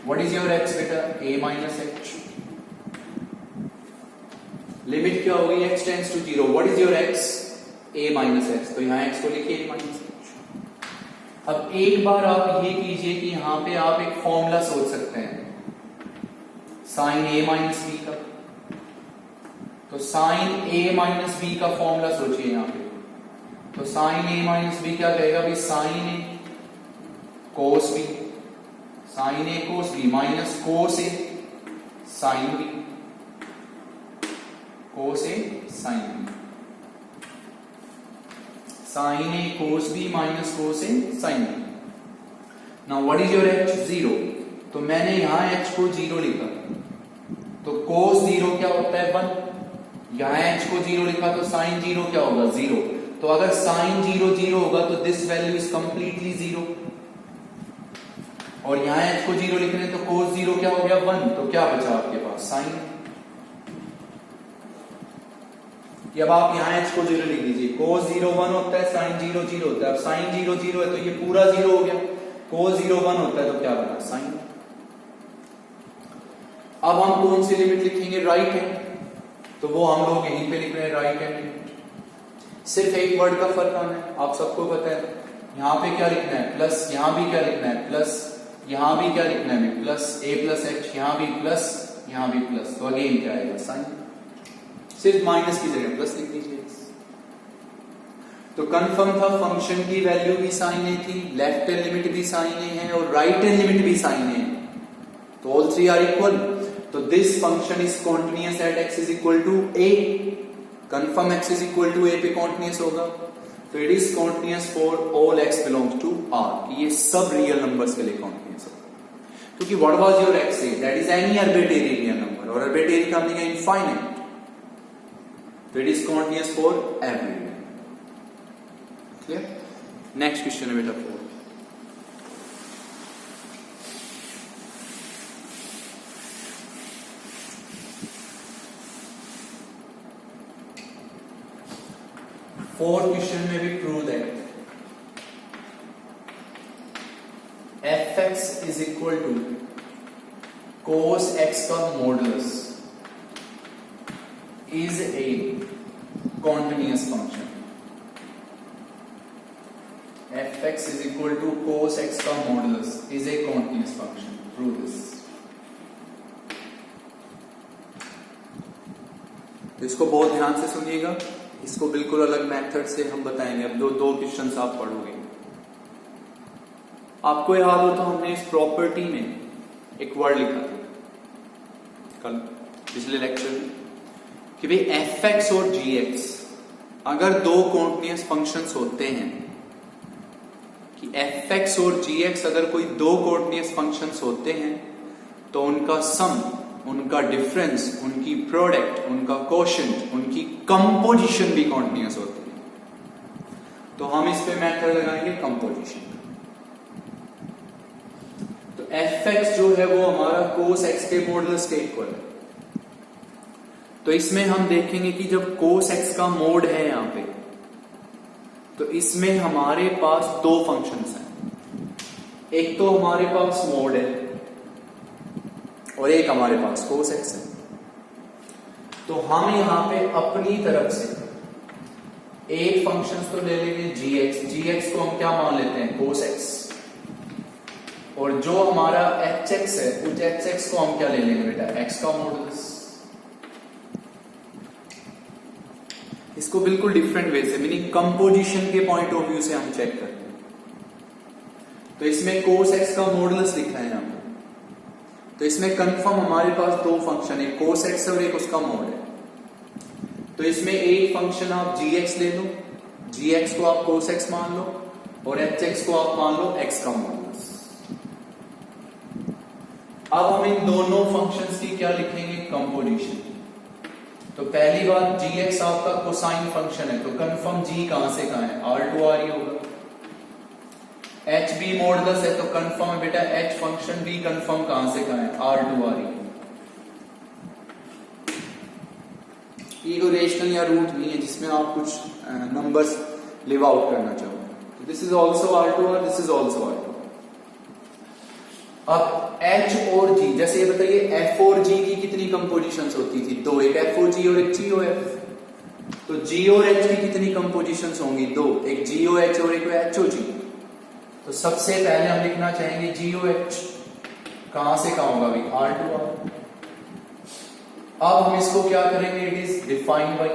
what is your x बेटा, a माइनस h। लिमिट क्या होगी, x tends to 0, what is your x, a minus x। तो यहां x को लिखिए a माइनस h। अब एक बार आप ये कीजिए कि यहां पे आप एक फॉर्मूला सोच सकते हैं साइन a माइनस b का। तो साइन a माइनस b का फॉर्मूला सोचिए यहां पे। तो साइन a माइनस b क्या कहेगा भाई, sine a cos b, sine a cos b minus cos a sine b, cos a sine b, sine a cos b minus cos a sine b। Now what is your h, 0। तो मैंने यहां h को 0 लिखा, तो कोस 0 क्या होता है, 1। यहां h को 0 लिखा तो साइन 0 क्या होगा, 0। तो अगर साइन 0 0 होगा तो दिस वैल्यू इज कंप्लीटली 0। और यहां h को 0 लिख रहे हैं तो cos 0 क्या हो गया, 1। तो क्या बचा आपके पास, साइन। अब आप यहां h को 0 लिख दीजिए, cos 0 1 होता है, साइन 0 0 होता है। अब साइन 0 0 है तो ये पूरा 0 हो गया, cos 0 1 होता है तो क्या बना, साइन। अब हम कौन सी लिमिट लिखेंगे, राइट हैंड। तो वो हम लोग यहीं पे लिख रहे हैं राइट हैंड। सिर्फ एक वर्ड का फर्क आना है, आप सबको पता है। यहां पे क्या लिखना है, प्लस, यहां भी क्या लिखना है, प्लस, यहां भी क्या लिखना है, प्लस a प्लस h, यहां भी प्लस, यहां भी प्लस। तो अगेन क्या आएगा, साइन। सिर्फ माइनस की जगह प्लस लिख दीजिए। तो कंफर्म था फंक्शन की वैल्यू भी साइन ए थी, लेफ्ट हैंड लिमिट भी साइन ए है और राइट हैंड लिमिट भी साइन ए है। तो ऑल थ्री आर इक्वल। तो this function is continuous at x is equal to a। Confirm x is equal to a पे continuous होगा। तो it is continuous for all x belongs to r, कि ये सब real numbers के लिए continuous होगा। क्योंकि what was your x a, that is any arbitrary real number, और आर्बिट्रेरी का हमने कहा इनफाइनाइट। तो it is continuous for every. Clear. Next question है बेटा 4। फोर्थ क्वेश्चन में भी prove that fx is equal to cos x का modulus is a continuous function. fx is equal to cos x का modulus is a continuous function. Prove this. तो इसको बहुत ध्यान से सुनिएगा, इसको बिल्कुल अलग मेथड से हम बताएंगे। अब दो क्वेश्चन आप पढ़ोगे। आपको याद हो तो हमने इस प्रॉपर्टी में एक वर्ड लिखा था कल पिछले लेक्चर में कि भाई एफ एक्स और जी एक्स अगर दो कॉन्टिन्यूअस फंक्शंस होते हैं, कि एफ एक्स और जी एक्स अगर कोई दो कॉन्टिन्यूअस फंक्शंस होते हैं तो उनका सम, उनका डिफरेंस, उनकी प्रोडक्ट, उनका कोशेंट, उनकी कंपोजिशन भी कॉन्टिन्यूअस होती है। तो हम इस पे मेथड लगाएंगे कंपोजिशन। तो एफ एक्स जो है वो हमारा कोस एक्स के मॉडुलस के इक्वल है। तो इसमें हम देखेंगे कि जब कोस एक्स का मोड है यहां पे, तो इसमें हमारे पास दो फंक्शंस हैं। एक तो हमारे पास मोड है और एक हमारे पास कोस एक्स है। तो हम यहां पे अपनी तरफ से एक फंक्शन तो ले लेंगे जी एक्स। जी एक्स को हम क्या मान लेते हैं, कोस एक्स। और जो हमारा एच एक्स है, उस एच एक्स को हम क्या ले लेंगे बेटा, एक्स का मॉडुलस। इसको बिल्कुल डिफरेंट वे से, मीनिंग कंपोजिशन के पॉइंट ऑफ व्यू से हम चेक करते हैं। तो इसमें कोस एक्स का मॉडुलस लिखा है यहां पे। तो इसमें कंफर्म हमारे पास दो फंक्शन है, कोस एक्स और एक उसका मोड है। तो इसमें एक फंक्शन आप जी एक्स ले लो, जी एक्स को आप कोस एक्स मान लो और एच एक्स को आप मान लो एक्स का मॉडुलस। अब हम इन दोनों फंक्शंस की क्या लिखेंगे, कंपोजिशन। तो पहली बात, जी एक्स आपका कोसाइन फंक्शन है, तो कंफर्म जी कहां से कहां है, आर टू आर ही होगा। एच बी मॉडुलस है तो कंफर्म है बेटा एच फंक्शन भी कंफर्म कहां से कहां है, आर टू आर ही। ये कोई रेशनल या रूट नहीं है जिसमें आप कुछ नंबर्स लिव आउट करना चाहोगे। This is also R to R, this is also R to R. अब H और G, जैसे ये बताइए F और G की कितनी कंपोजिशंस होती थी, दो, एक F और G और एक G और F। तो G और H की कितनी कंपोजिशंस होंगी, दो, एक G और H और एक H और G। तो सबसे पहले हम लिखना चाहेंगे G और H, कहां से कहां होगा भाई, R टू R। अब हम इसको क्या करेंगे, इट इज डिफाइंड बाई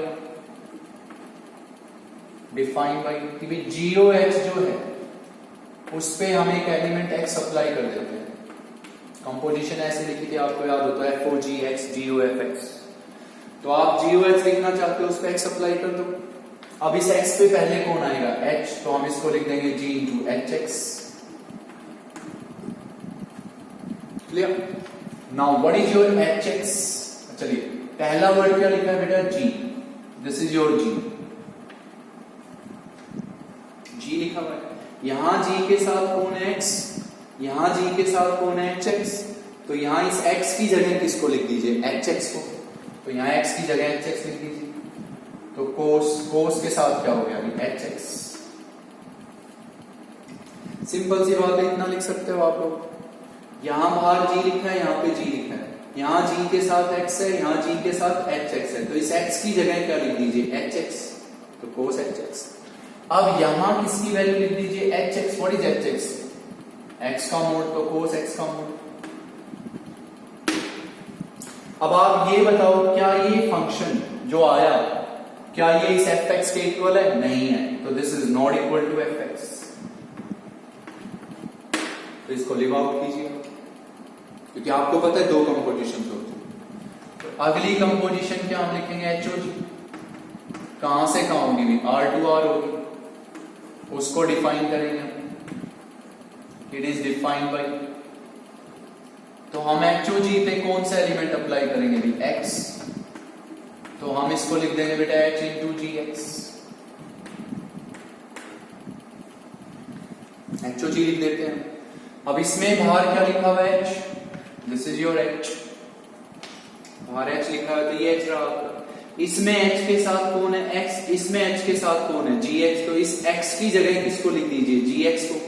कि भाई G और H जो है उस पे हम एक एलिमेंट X अप्लाई कर देते हैं। कंपोजिशन ऐसे लिखी थी, आपको याद होता है एफ ओ जी एक्स, जी ओ एफ एक्स। तो आप जी ओ एक्स लिखना चाहते हो, उस पर एक्स अप्लाई कर दो। अब इस एक्स पे पहले कौन आएगा, एच, तो हम इसको लिख देंगे g into h x. Clear. Now what is your h x. चलिए पहला वर्ड क्या लिखा है बेटा, g. This is your g, g लिखा हुआ है। यहां जी के साथ कौन है, एक्स। यहां जी के साथ कौन है, एच एक्स। तो यहां इस एक्स की जगह किसको लिख दीजिए, एच एक्स को। तो यहां एक्स की जगह एच एक्स लिख दीजिए। तो कोस के साथ क्या हो गया, एच एक्स। सिंपल सी बात है, इतना लिख सकते हो आप लोग। यहां बाहर जी लिखा है, यहां पे जी लिखा है। यहां जी के साथ एक्स है, यहां जी के साथ एच एक्स है। तो इस एक्स की जगह क्या लिख दीजिए, एच एक्स। तो कोस एच एक्स। अब यहां किसकी वैल्यू लिख दीजिए, H x. What is H x, x का मोड, तो कोस एक्स का मोड। अब आप ये बताओ, क्या ये फंक्शन जो आया, क्या ये इस एफ एक्स के इक्वल है, नहीं है। तो this is not equal to f x. तो इसको लिव आउट कीजिए, क्योंकि आपको पता है दो कंपोजिशन होती है। तो अगली कंपोजिशन क्या हम लिखेंगे, एच ओ जी। कहां से कहां होगी, आर टू आर होगी। उसको डिफाइन करेंगे, इट इज डिफाइंड बाई। तो हम एच ओ जी पे कौन सा एलिमेंट अप्लाई करेंगे भाई, एक्स। तो हम इसको लिख देंगे बेटा एच इंटू जी एक्स। एच ओ जी लिख देते हैं। अब इसमें बाहर क्या लिखा हुआ है, H. This is your H. बाहर एच लिखा है तो ये एच रहा। इसमें एच के साथ कौन है, एक्स। इसमें एच के साथ कौन है, जी एक्स। तो इस एक्स की जगह किसको लिख दीजिए, जी एक्स को।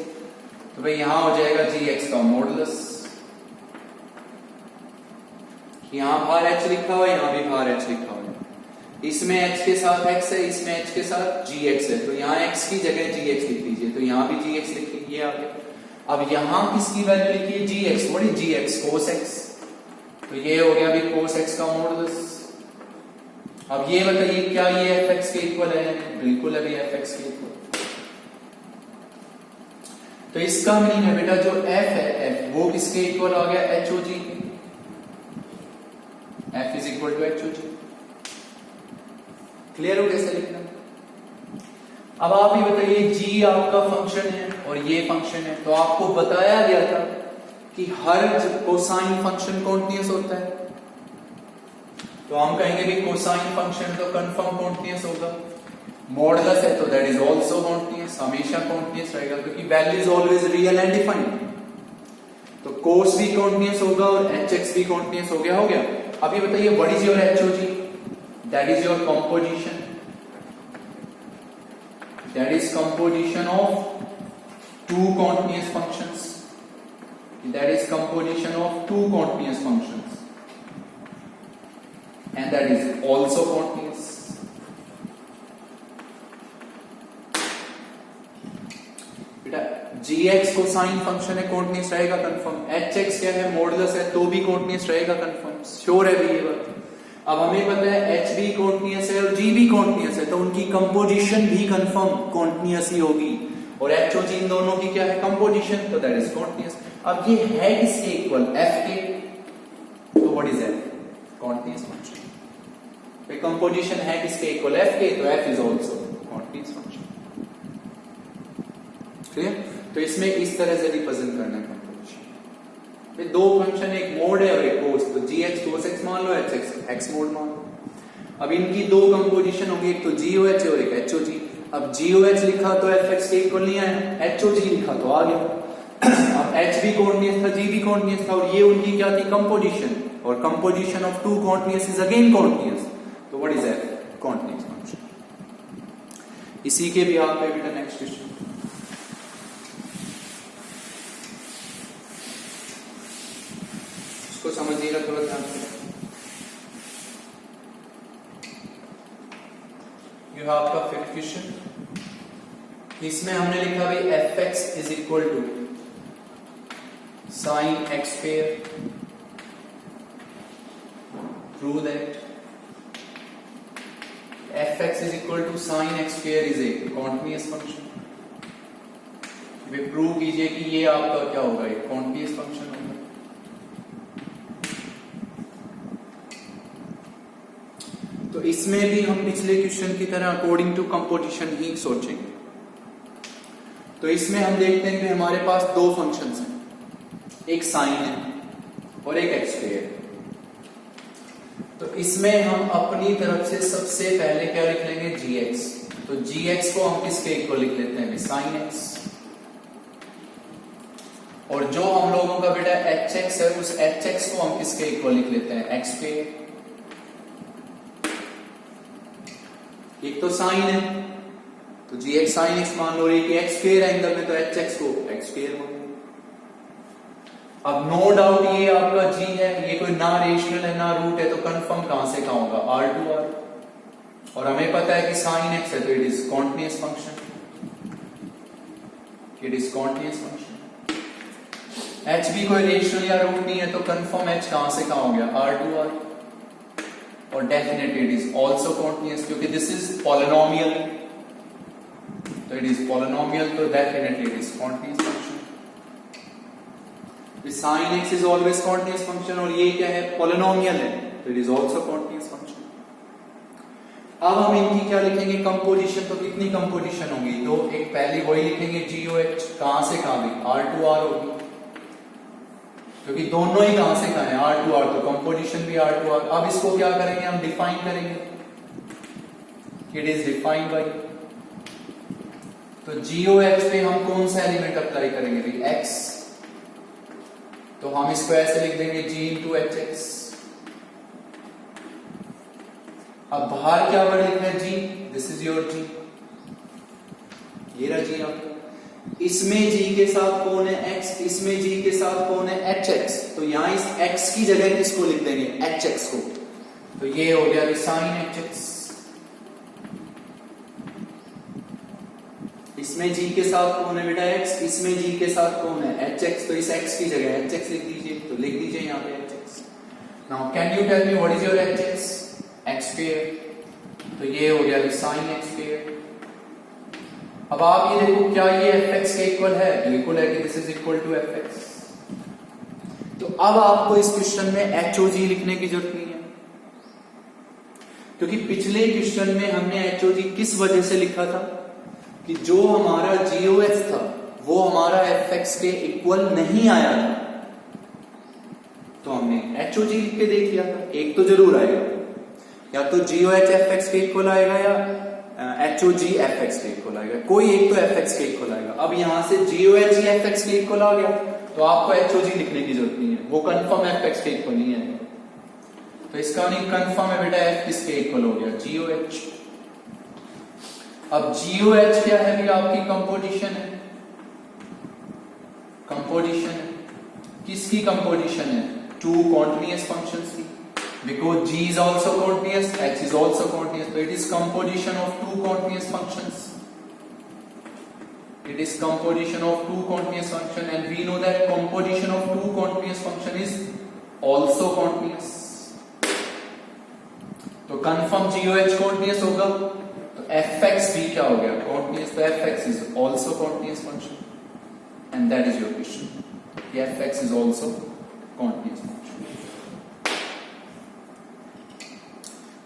तो भाई यहां हो जाएगा जी एक्स का मॉडुलस। यहां बाहर एच लिखा हुआ है, यहां भी बाहर एच लिखा हुआ है। इसमें एच के साथ एक्स है, इसमें एच के साथ जी एक्स है। तो यहां एक्स की जगह जी एक्स लिख दीजिए। तो यहां भी जी एक्स लिख लीजिए आगे। अब यहां किसकी वैल्यू लिखिए, g x. What is g x, cos x. तो ये हो गया अभी कोस एक्स का मॉडुलस। अब ये बताइए क्या ये fx के इक्वल है? बिल्कुल है fx के इक्वल। तो इसका मीनिंग है बेटा जो f है f वो किसके इक्वल आ गया? HOG के। f is equal to HOG। Clear हो कैसे लिखना? अब आप ही बताइए g आपका फंक्शन है और ये फंक्शन है, तो आपको बताया गया था कि हर कोसाइन फंक्शन कॉन्टिन्यूअस होता है, तो हम कहेंगे भी कोसाइन फंक्शन तो कंफर्म कॉन्टिन्यूअस होगा। मॉडुलस है तो दैट इज आल्सो कॉन्टिन्यूअस, हमेशा कॉन्टिन्यूअस रहेगा क्योंकि value is always real and defined. तो कोस भी कॉन्टिन्यूअस होगा और hx भी कॉन्टिन्यूअस हो गया। अब ये बताइए what is your HOG? That is your composition, that is composition of two continuous functions, that is composition of two continuous functions and that is also continuous. बेटा gx कोसाइन फंक्शन है, continuous रहेगा confirm. hx क्या है? Modulus है तो भी continuous रहेगा confirm. Sure है भी ये बात? अब हमें पता है h भी कॉन्टिन्यूअस है और g भी कॉन्टिन्यूअस है, तो उनकी कंपोजिशन भी कंफर्म कॉन्टिन्यूअस ही होगी। और HOG इन दोनों की क्या है? कंपोजिशन, तो दैट इज कॉन्टिन्यूअस। अब ये है किसके इक्वल? f के। तो what is f? Continuous function. Composition है किसके इक्वल? f के, तो f is also continuous function. Clear? तो इसमें इस तरह से रिप्रेजेंट करना है कंपोजिशन। ये दो फंक्शन, एक मोड है और एक कोस, तो gx cos x मान लो, hx x मोड मान लो। अब इनकी दो कंपोजिशन होगी, एक तो goh और एक HOG। अब goh लिखा तो fx के इक्वल नहीं आया, HOG लिखा तो आ गया। अब h भी कॉन्टिन्यूअस था, g भी कॉन्टिन्यूअस था, और ये उनकी क्या थी? कंपोजिशन, और composition of two continuous is again continuous. तो what is f? Continuous function. इसी के भी आप पे बेटा नेक्स्ट क्वेश्चन, इसको समझिएगा थोड़ा ध्यान से। ये है आपका फिफ्थ क्वेश्चन। इसमें हमने लिखा भाई fx is equal to sine x square, prove that fx is equal to sin x square is a continuous function। Way prove कीजिए कि ये आपका क्या होगा? एक continuous function होगा। तो इसमें भी हम पिछले क्वेश्चन की तरह अकॉर्डिंग टू कंपोजिशन ही सोचेंगे। तो इसमें हम देखते हैं कि हमारे पास दो फंक्शंस हैं, एक साइन है और एक एक्स स्क्वायर। तो इसमें हम अपनी तरफ से सबसे पहले क्या लिख लेंगे? gx। तो gx को हम किसके इक्वल लिख लेते हैं? sin x। और जो हम लोगों का बेटा hx है, उस hx को हम किसके इक्वल लिख लेते हैं? x square. एक तो साइन है तो gx sin x मान लो, एक x स्क्वायर एंगल में तो hx को x स्क्वायर मान लो। अब नो डाउट ये आपका g है, ये कोई ना रेशनल है ना रूट है, तो कंफर्म कहां से कहां होगा? R2R। और हमें पता है कि sin x है तो it is continuous function, it is continuous function. h भी कोई रेशनल या रूट नहीं है, तो कंफर्म h कहां से कहां हो गया? R2R। और definitely it is also continuous, क्योंकि दिस इज पॉलिनोमियल, तो इट इज पॉलिनोमियल, तो definitely it is continuous function. sin x is always continuous function और ये क्या है? पॉलिनोमियल है, तो it is also continuous function। अब हम इनकी क्या लिखेंगे? कंपोजिशन। तो कितनी कंपोजिशन होगी? तो एक पहली वही लिखेंगे goh, कहां से कहां भी? R2R होगी, क्योंकि दोनों ही कहां से कहां है? R2R, तो कंपोजिशन भी R2R। अब इसको क्या करेंगे? हम डिफाइन करेंगे, इट इज डिफाइंड बाय, तो goh पे हम कौन सा एलिमेंट अप्लाई करेंगे? भाई x। तो हम इसको ऐसे लिख देंगे g इंटू hx। अब बाहर क्या वर्ड लिखना है? g, this is your g, ये रहा g आपका। इसमें g के साथ कौन है? x, इसमें g के साथ कौन है? hx। तो यहां इस x की जगह किसको लिख देंगे? hx को। तो ये हो गया sin hx। इसमें g के साथ कौन है बेटा? x, इसमें g के साथ कौन है? hx। तो इस x की जगह hx लिख दीजिए, तो लिख दीजिए यहां पे hx। Now can you tell me what is your hx? x square. तो ये हो गया साइन एक्स स्क्वायर। अब आप ये देखो क्या ये एफ एक्स के इक्वल है, बिल्कुल है कि this is equal to f x. तो अब आपको इस क्वेश्चन में एच ओ जी लिखने की जरूरत नहीं है, क्योंकि पिछले क्वेश्चन में हमने एच ओ जी किस वजह से लिखा था कि जो हमारा जी ओ एच था वो हमारा एफ एक्स के इक्वल नहीं आया था, तो हमने एच ओ जी लिख के देख लिया था। एक तो जरूर आएगा, या तो जी ओ एच एफ एक्स के इक्वल आएगा या एच ओ जी एफ एक्स के इक्वल आएगा, कोई एक तो एफ एक्स के इक्वल आएगा। अब यहां से जी ओ एच एफ एक्स के इक्वल आ गया तो आपको एच ओ जी लिखने की जरूरत नहीं है, वो कंफर्म एफ एक्स के इक्वल नहीं है। तो इसका नहीं कंफर्म है बेटा एफ किसके इक्वल हो गया, जी ओ एच। अब जी ओ एच क्या है भी आपकी कंपोजिशन है, कंपोजिशन है किसकी कंपोजिशन है, टू कॉन्टिन्यूअस फंक्शंस की, because g is also continuous, h is also continuous, so it is composition of two continuous functions. It is composition of two continuous function, and we know that composition of two continuous function is also continuous. तो confirm GOH continuous होगा तो fx भी क्या हो गया continuous, तो fx is also continuous function, and that is your question. fx is also continuous function.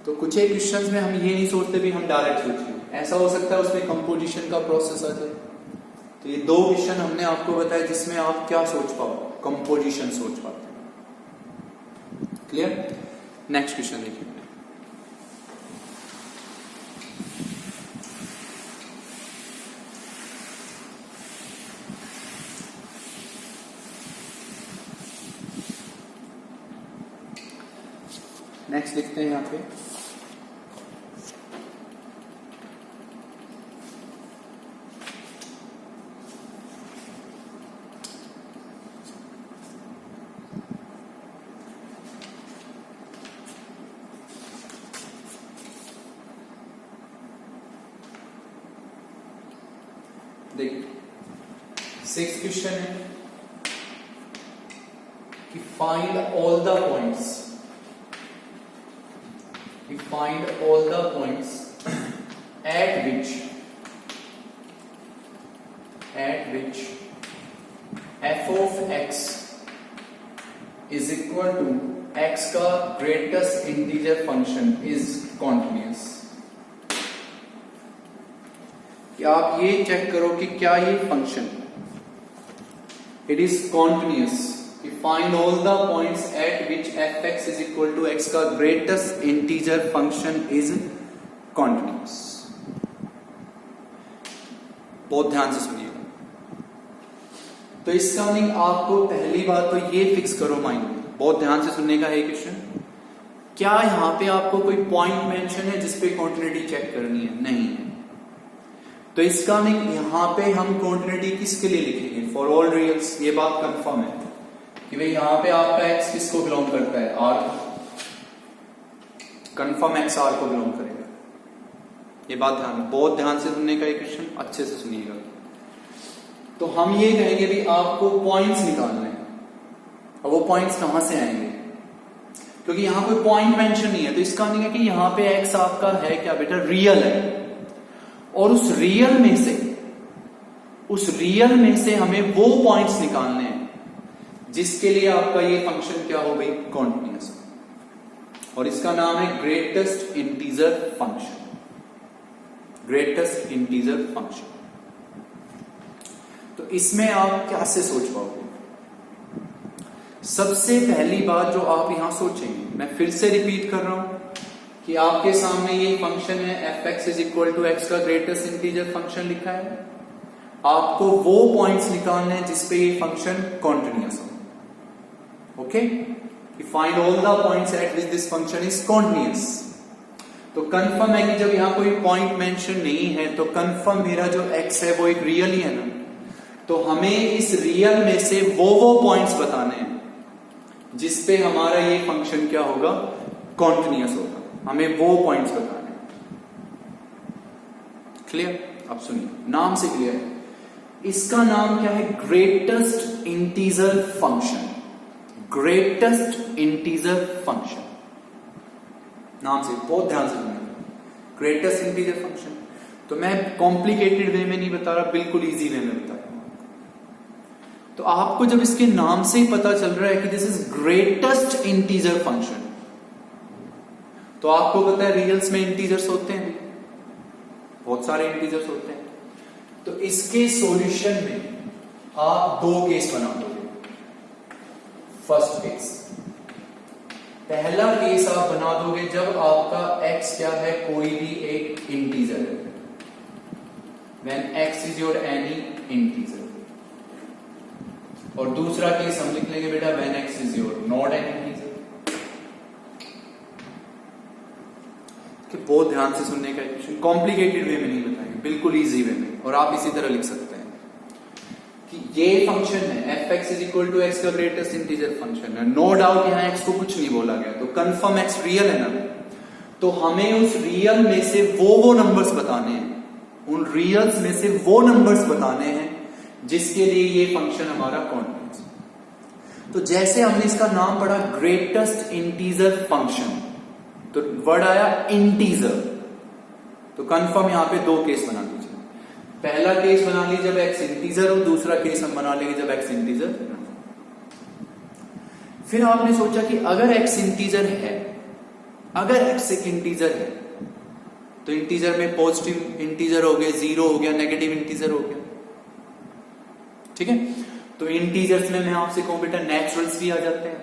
तो कुछ एक क्वेश्चंस में हम ये नहीं सोचते भी, हम डायरेक्ट सोचें। ऐसा हो सकता है उसमें कंपोजिशन का प्रोसेस आ जाए। तो ये दो क्वेश्चन हमने आपको बताया जिसमें आप क्या सोच पाओ, कंपोजिशन सोच पाते। क्लियर? नेक्स्ट क्वेश्चन देखिए। नेक्स्ट लिखते हैं यहां पे देखिए 6th क्वेश्चन है कि find all the points, find all the points at which f of x is equal to x का greatest integer function is continuous। कि आप ये चेक करो कि क्या ये function it is continuous। Find all the points at which fx is equal to x का greatest integer function is continuous। बहुत ध्यान से सुनिएगा। तो इसका मीनिंग आपको पहली बात तो ये फिक्स करो माइंड में, बहुत ध्यान से सुनने का है क्वेश्चन। क्या यहां पे आपको कोई पॉइंट मेंशन है जिसपे कॉन्टिन्यूटी चेक करनी है? नहीं है। तो इसका मीनिंग यहां पे हम कॉन्टिन्यूटी किसके लिए लिखेंगे? For all reals. ये बात कंफर्म है कि भाई यहां पे आपका x किसको बिलोंग करता है? r। कंफर्म x r को बिलोंग करेगा। ये बात बहुत ध्यान से सुनने का, एक क्वेश्चन अच्छे से सुनिएगा। तो हम ये कहेंगे भी आपको पॉइंट्स निकालने हैं, और वो पॉइंट्स कहां से आएंगे? क्योंकि यहां कोई पॉइंट मेंशन नहीं है, तो इसका नहीं है कि यहां पे x आपका है क्या बेटा, रियल है। और उस रियल में से हमें वो पॉइंट्स निकालने हैं जिसके लिए आपका ये फंक्शन क्या हो गई, कॉन्टिन्यूअस। और इसका नाम है greatest integer function. Greatest integer function. तो इसमें आप कैसे सोच पाओगे? सबसे पहली बात जो आप यहां सोचेंगे, मैं फिर से रिपीट कर रहा हूं कि आपके सामने ये फंक्शन है fx is equal to x का ग्रेटेस्ट इंटीजर फंक्शन लिखा है। आपको वो पॉइंट्स निकालने हैं जिसपे ये फंक्शन कॉन्टिन्यूअस हो। Okay, find all the points at which this function is continuous. तो कंफर्म है कि जब यहां कोई पॉइंट मेंशन नहीं है तो कंफर्म मेरा जो x है वो एक रियल ही है ना। तो हमें इस रियल में से वो पॉइंट्स बताने हैं जिसपे हमारा ये फंक्शन क्या होगा, कॉन्टिन्यूअस होगा। हमें वो पॉइंट्स बताने हैं। क्लियर? अब सुनिए, नाम से क्लियर है। इसका नाम क्या है, greatest integer function. Greatest integer function नाम से बहुत ध्यान से सुनिए। Greatest integer function. तो मैं कॉम्प्लिकेटेड वे में नहीं बता रहा, बिल्कुल इजी वे में बता रहा हूं। तो आपको जब इसके नाम से ही पता चल रहा है कि this is greatest integer function, तो आपको पता है रियल्स में इंटीजर्स होते हैं, बहुत सारे इंटीजर्स होते हैं। तो इसके सॉल्यूशन में आप दो केस बना दोगे। फर्स्ट केस, पहला केस आप बना दोगे जब आपका x क्या है, कोई भी एक इंटीजर है, when x is your any integer। और दूसरा केस हम लिख लेंगे बेटा when x is your not an integer। कि बहुत ध्यान से सुनने का क्वेश्चन, कॉम्प्लिकेटेड वे में नहीं बताएंगे, बिल्कुल इजी वे में। और आप इसी तरह लिख सकते हैं कि ये फंक्शन है fx is equal to x का ग्रेटेस्ट इंटीजर फंक्शन है, नो डाउट यहाँ x को कुछ नहीं बोला गया, तो कंफर्म x रियल है ना। तो हमें उस रियल में से वो नंबर्स बताने हैं, उन रियल्स में से वो नंबर्स बताने हैं जिसके लिए ये फंक्शन हमारा कॉन्टिन्यूअस। तो जैसे हमने इसका नाम पढ़ा ग्रेटेस्ट इंटीजर फंक्शन, तो वर्ड आया इंटीजर, तो कंफर्म यहां पे दो केस बना दीजिए। पहला केस बना लीजिए जब x इंटीजर हो, दूसरा केस हम बना लेंगे जब x इंटीजर। फिर आपने सोचा कि अगर x इंटीजर है, अगर x एक इंटीजर है, तो इंटीजर में पॉजिटिव इंटीजर हो गया, जीरो हो गया, नेगेटिव इंटीजर हो गया, ठीक है। तो इंटीजर्स में मैं आपसे कहूं बेटा नेचुरल्स भी आ जाते हैं,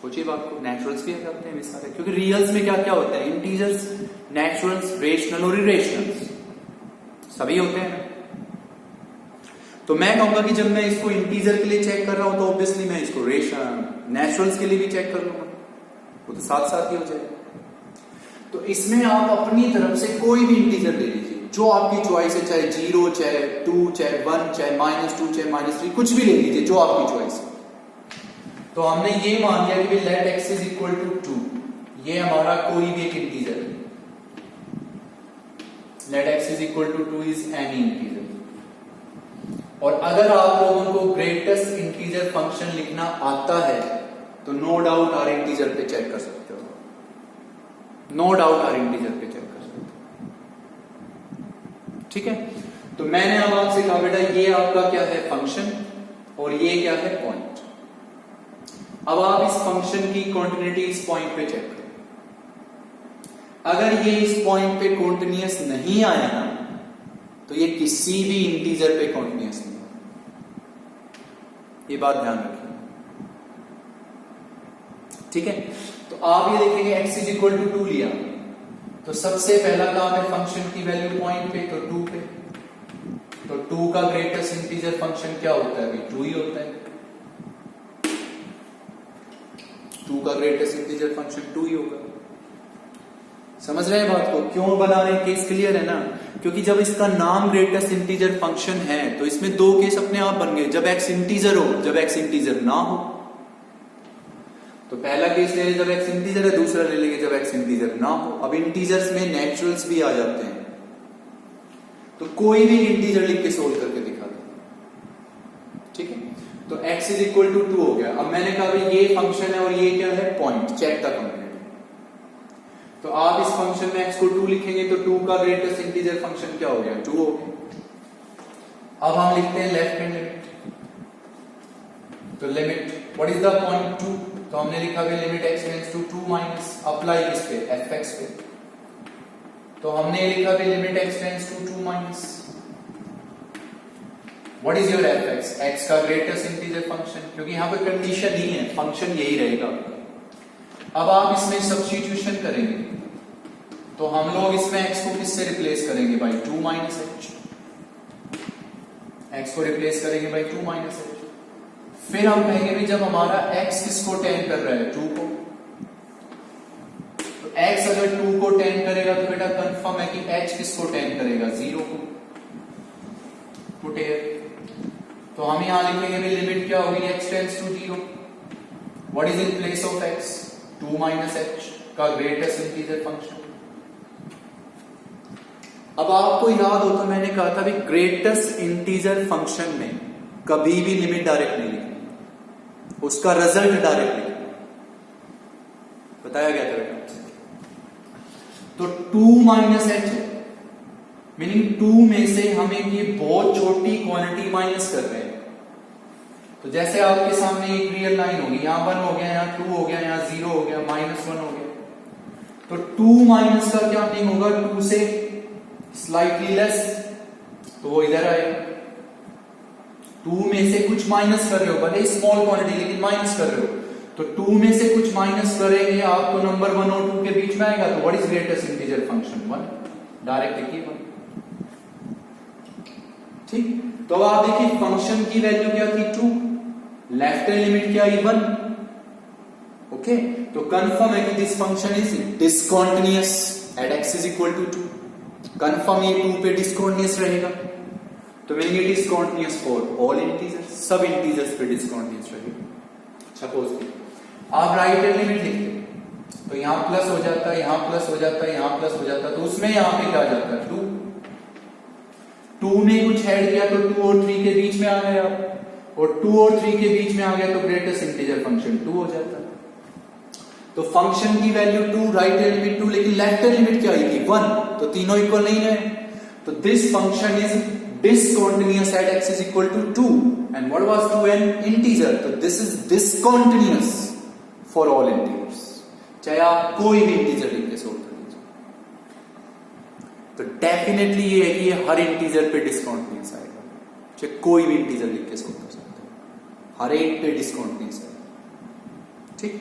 सोचिए बात को, नेचुरल्स भी आ जाते हैं सारे, क्योंकि रियल्स में क्या क्या होता है, इंटीजर्स, नेचुरल्स, रेशनल और इरेशनल्स सभी होते हैं। तो मैं कहूंगा कि जब मैं इसको इंटीजर के लिए चेक कर रहा हूं तो ऑब्वियसली मैं इसको नेचुरल्स के लिए भी चेक कर लूंगा, वो तो साथ साथ ही हो जाएगा। तो इसमें आप अपनी तरफ से कोई भी इंटीजर ले लीजिए, जो आपकी चॉइस है, चाहे 0, चाहे 2, चाहे 1, चाहे -2, चाहे -3, कुछ भी ले लीजिए जो आपकी चॉइस है। तो हमने ये मान लिया कि let x is equal to 2, ये हमारा कोई भी एक इंटीजर है। Let x is equal to 2 is any integer. और अगर आप लोगों को ग्रेटेस्ट इंटीजर फंक्शन लिखना आता है तो नो डाउट आर इंटीजर पे चेक कर सकते हो, नो डाउट आर इंटीजर पे चेक कर सकते हो, ठीक है। तो मैंने अब आपसे कहा बेटा ये आपका क्या है फंक्शन, और ये क्या है पॉइंट। अब आप इस फंक्शन की कॉन्टिन्यूटी इस पॉइंट पे चेक करो। अगर ये इस पॉइंट पे कॉन्टिन्यूअस नहीं आया ना, तो ये किसी भी इंटीजर पे कॉन्टिन्यूअस नहीं है, ये बात ध्यान रखिए, ठीक है। तो आप ये देखेंगे x इज इक्वल टू 2 लिया, तो सबसे पहला काम है फंक्शन की वैल्यू पॉइंट पे, तो 2 पे। तो 2 का ग्रेटेस्ट इंटीजर फंक्शन क्या होता है, 2 ही होता है। 2 का ग्रेटेस्ट इंटीजर फंक्शन 2 ही होगा। समझ रहे हैं बात को, क्यों बना रहे हैं, केस क्लियर है ना। क्योंकि जब इसका नाम ग्रेटेस्ट इंटीजर फंक्शन है तो इसमें दो केस अपने आप बन गए, जब x इंटीजर हो, जब x इंटीजर ना हो। तो पहला केस ले लेंगे जब x इंटीजर है, दूसरा ले लेंगे जब x इंटीजर ना हो। अब इंटीजर्स में नेचुरल्स भी आ जाते हैं, तो कोई भी इंटीजर लिख के सोल्व करके दिखा दो, ठीक है। तो x इज इक्वल टू 2 हो गया। अब मैंने कहा भाई ये फंक्शन है और ये क्या है पॉइंट, चेक द कंप्लीट। तो आप इस फंक्शन में x को 2 लिखेंगे तो 2 का ग्रेटेस्ट इंटीजर फंक्शन क्या हो गया, 2 हो गया। अब हम लिखते हैं लेफ्ट हैंड लिमिट। तो limit what is the point 2, तो हमने लिखा है limit x tends to 2 minus, apply किस पे, fx पे। तो हमने लिखा है limit x tends to 2 minus, what is your fx, x का ग्रेटेस्ट इंटीजर फंक्शन, क्योंकि यहां पे कंडीशन ही है, फंक्शन यही रहेगा। अब आप इसमें सब्स्टिट्यूशन करेंगे तो हम लोग इसमें x को किससे रिप्लेस करेंगे भाई, 2 माइनस h। x को रिप्लेस करेंगे भाई 2 माइनस h। फिर हम कहेंगे भी जब हमारा x किसको टेन कर रहा है, 2 को, तो x अगर 2 को टेन करेगा तो बेटा कंफर्म है कि h किसको टेन करेगा, 0 को। पुट हियर, तो हम यहां लिखेंगे भी लिमिट क्या होगी, x tends to 0, what is in place of x, 2 minus h का ग्रेटेस्ट इंटीजर फंक्शन। अब आपको याद हो तो मैंने कहा था भी ग्रेटेस्ट इंटीजर फंक्शन में कभी भी लिमिट डायरेक्ट नहीं लिखनी, उसका रिजल्ट डायरेक्ट लिखना, बताया गया था बेटा। तो 2 माइनस एच है, मीनिंग 2 में से हम एक ये बहुत छोटी क्वांटिटी माइनस कर रहे हैं। तो जैसे आपके सामने एक रियल लाइन होगी, यहां 1 हो गया, यहां 2 हो गया, यहां 0 हो गया, -1 हो गया, तो 2 माइनस का क्या मीनिंग होगा, 2 से स्लाइटली लेस, तो वो इधर आएगा। 2 में से कुछ माइनस कर रहे हो, भले स्मॉल क्वांटिटी लेकिन माइनस कर रहे हो, तो 2 में से कुछ माइनस करेंगे आप तो नंबर 1 और 2 के बीच में आएगा। तो what is greatest integer function? 1, direct लिखिए 1। ठीक, तो अब आप देखिए फंक्शन की वैल्यू क्या थी 2, लेफ्ट हैंड लिमिट क्या आई 1। ओके, तो कंफर्म है कि this function is discontinuous at x is equal to 2। Confirm ये 2 पे डिस्कंटिन्यूअस रहेगा, तो meaning it is continuous for all integers, सब इंटीजर्स पे डिस्कंटिन्यूअस रहेगा। सपोज आप राइट हैंड लिमिट लिखते तो यहां प्लस हो जाता है, यहां प्लस हो जाता है, यहां प्लस हो जाता है, तो उसमें यहां पे क्या आ जाता है 2। 2 में कुछ ऐड किया तो 2 और 3 के बीच में आ गया, और 2 और 3 के बीच में आ गया तो ग्रेटेस्ट इंटीजर फंक्शन 2 हो जाता है। तो फंक्शन की वैल्यू 2, राइट हैंड लिमिट 2, लेकिन लेफ्ट हैंड लिमिट क्या आई थी 1, तो तीनों इक्वल नहीं है। तो this function is discontinuous at x is equal to 2, and what was 2? An integer, so this is discontinuous for all integers, चाहे आप कोई भी इंटीजर लिख के सोल्व कर लीजिए। तो डेफिनेटली ये है कि ये हर इंटीजर पे डिस्कंटिन्यूअस आएगा, चाहे कोई भी इंटीजर लिख के सोल्व कर सकते हैं, हर एक पे डिस्कंटिन्यूअस आएगा। ठीक,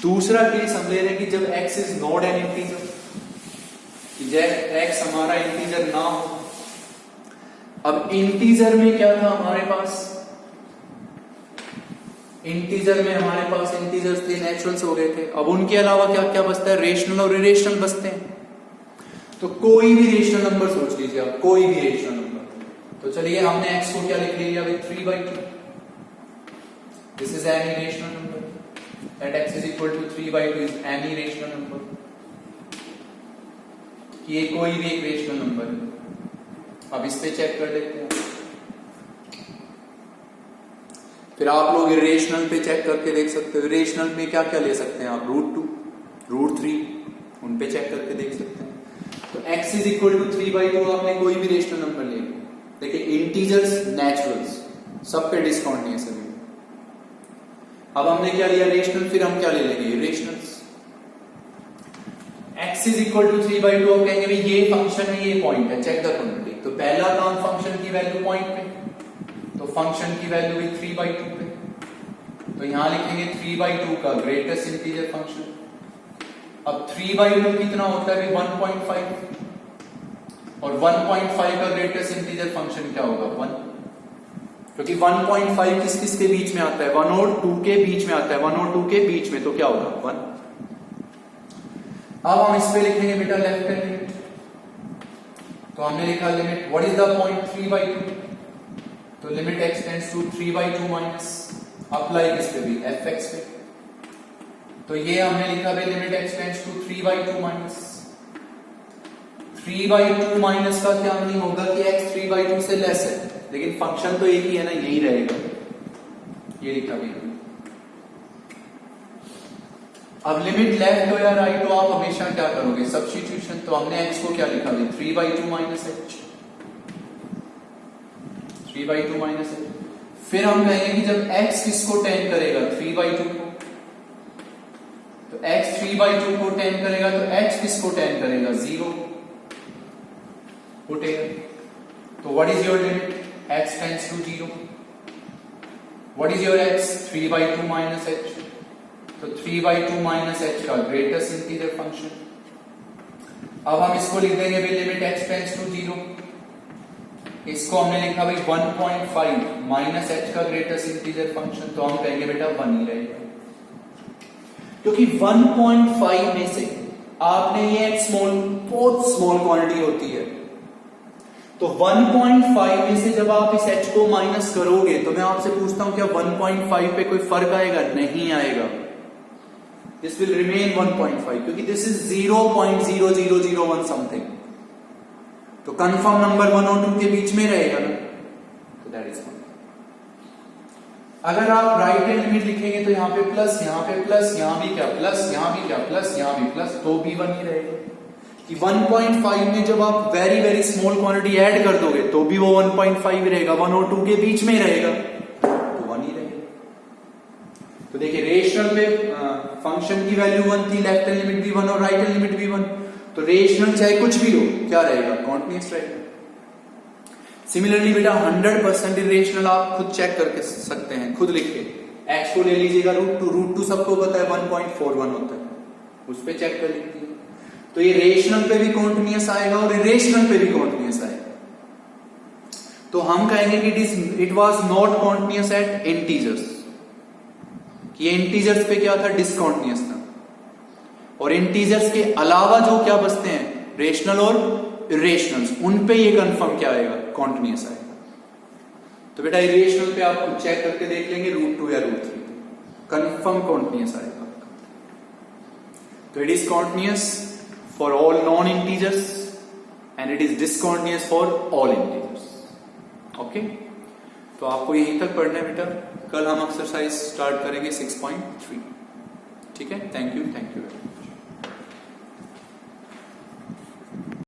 दूसरा केस हम ले रहे हैं कि जब x is not an integer, कि जब x हमारा इंटीजर ना हो। अब इंटीजर में क्या था हमारे पास, इंटीजर में हमारे पास इंटीजर्स थे, नेचुरल्स हो गए थे। अब उनके अलावा क्या क्या बचता है, रेशनल और इरेशनल बचते हैं। तो कोई भी रेशनल नंबर सोच लीजिए आप, कोई भी रेशनल नंबर। तो चलिए हमने x को क्या लिख लिया with 3/2, this is any rational number at x is equal to 3/2 is any rational number, ये कोई भी एक रेशनल नंबर है। अब इस पे चेक कर लेते हैं, फिर आप लोग इरेशनल पे चेक करके देख सकते हो। इरेशनल में क्या क्या ले सकते हैं आप, √2, √3, उन पे चेक करके देख सकते हैं। तो x इज इक्वल टू 3/2 आपने कोई भी रेशनल नंबर ले लिया, देखिए इंटीजर्स, नेचुरल्स, सब पे डिस्कंटिन्यूअस है। अब हमने क्या लिया रेशनल, फिर हम क्या ले लेंगे irrationals. x is equal to 3/2, अब कहेंगे भाई ये फंक्शन है, ये पॉइंट है, चेक द क्वांटिटी। तो पहला काम फंक्शन की वैल्यू पॉइंट पे, तो फंक्शन की वैल्यू भी 3/2 पे, तो यहां लिखेंगे 3/2 का ग्रेटेस्ट इंटीजर फंक्शन। अब 3/2 कितना होता है 1.5, और 1.5 का ग्रेटेस्ट इंटीजर फंक्शन क्या होगा 1, क्योंकि 1.5 किस किस के बीच में आता है, 1 और 2 के बीच में आता है, 1 और 2 के बीच में, तो क्या होगा 1। अब हम इस पे लिखेंगे बेटा लेफ्ट हैंड लिमिट, तो हमने लिखा limit what is the point 3/2, तो limit x tends to 3/2 minus, apply किस पे भी fx पे, तो ये हमने लिखा भाई limit x tends to 3/2 minus. 3/2 minus का क्या मीनिंग होगा कि x 3/2 से लेस है, लेकिन फंक्शन तो एक ही है ना, यही रहेगा, ये लिखा भी। अब लिमिट लेफ्ट हो या राइट हो आप हमेशा क्या करोगे सब्स्टिट्यूशन, तो हमने x को क्या लिखा भाई 3/2 माइनस h, 3/2 माइनस h। फिर हम कहेंगे कि जब x किसको टेन करेगा 3/2 को, तो x 3/2 को टेन करेगा, तो h किसको टेन करेगा 0 उठेगा। तो what is your limit, x tends to 0, what is your x 3/2 minus h, तो 3/2 माइनस h का ग्रेटेस्ट इंटीजर फंक्शन। अब हम इसको लिख देंगे भाई लिमिट x टेंड्स टू 0, इसको हमने लिखा भाई 1.5 माइनस h का ग्रेटेस्ट इंटीजर फंक्शन, तो हम कहेंगे बेटा 1 ही रहेगा, क्योंकि 1.5 में से आपने ये एक स्मॉल, बहुत स्मॉल क्वांटिटी होती है, तो 1.5 में से जब आप इस h को माइनस करोगे, तो मैं आपसे पूछता हूं क्या 1.5 पे कोई फर्क आएगा, नहीं आएगा, दिस विल रिमेन 1.5, क्योंकि दिस इज 0.0001 समथिंग, तो कंफर्म नंबर 1 और 2 के बीच में रहेगा ना, तो दैट इज 1। अगर आप राइट हैंड लिमिट लिखेंगे तो यहाँ पे प्लस, यहाँ पे प्लस, यहाँ भी क्या प्लस, यहाँ भी क्या प्लस, यहाँ भी प्लस, तो भी 1 ही रहेगा, कि 1.5 में जब आप very very small quantity add कर दोगे तो भी वो 1.5 रहेगा, 1 और 2 के बीच में ही रहेगा, तो 1 ही रहेगा। तो देखिए रेशनल पे फंक्शन की वैल्यू 1 थी, लेफ्ट हैंड लिमिट भी 1 और राइट हैंड लिमिट भी 1, तो रेशनल चाहे कुछ भी हो क्या रहेगा, कॉन्टिन्यूअस रहेगा। सिमिलरली बेटा 100% इरेशनल आप खुद चेक करके सकते हैं, खुद लिख के x को ले लीजिएगा √2 सबको पता है 1.41 होता है, उस पे चेक कर लीजिए। तो ये रेशनल पे भी कॉन्टिन्यूअस आएगा और इरेशनल पे भी कॉन्टिन्यूअस आएगा। तो हम कहेंगे कि it was not continuous at integers, ये इंटीजर्स पे क्या था, डिसकॉन्टिन्यूअस था। और इंटीजर्स के अलावा जो क्या बचते हैं, रेशनल और इरेशनल्स, उन पे ये कंफर्म क्या आएगा, कॉन्टिन्यूअस आएगा। तो बेटा इरेशनल पे आप कुछ चेक करके देख लेंगे √2 या √3, कंफर्म कॉन्टिन्यूअस आएगा। तो it is continuous for all non integers and it is discontinuous for all integers. Okay, तो आपको यहीं तक पढ़ना है बेटा, कल हम एक्सरसाइज स्टार्ट करेंगे 6.3। ठीक है, थैंक यू वेरी मच।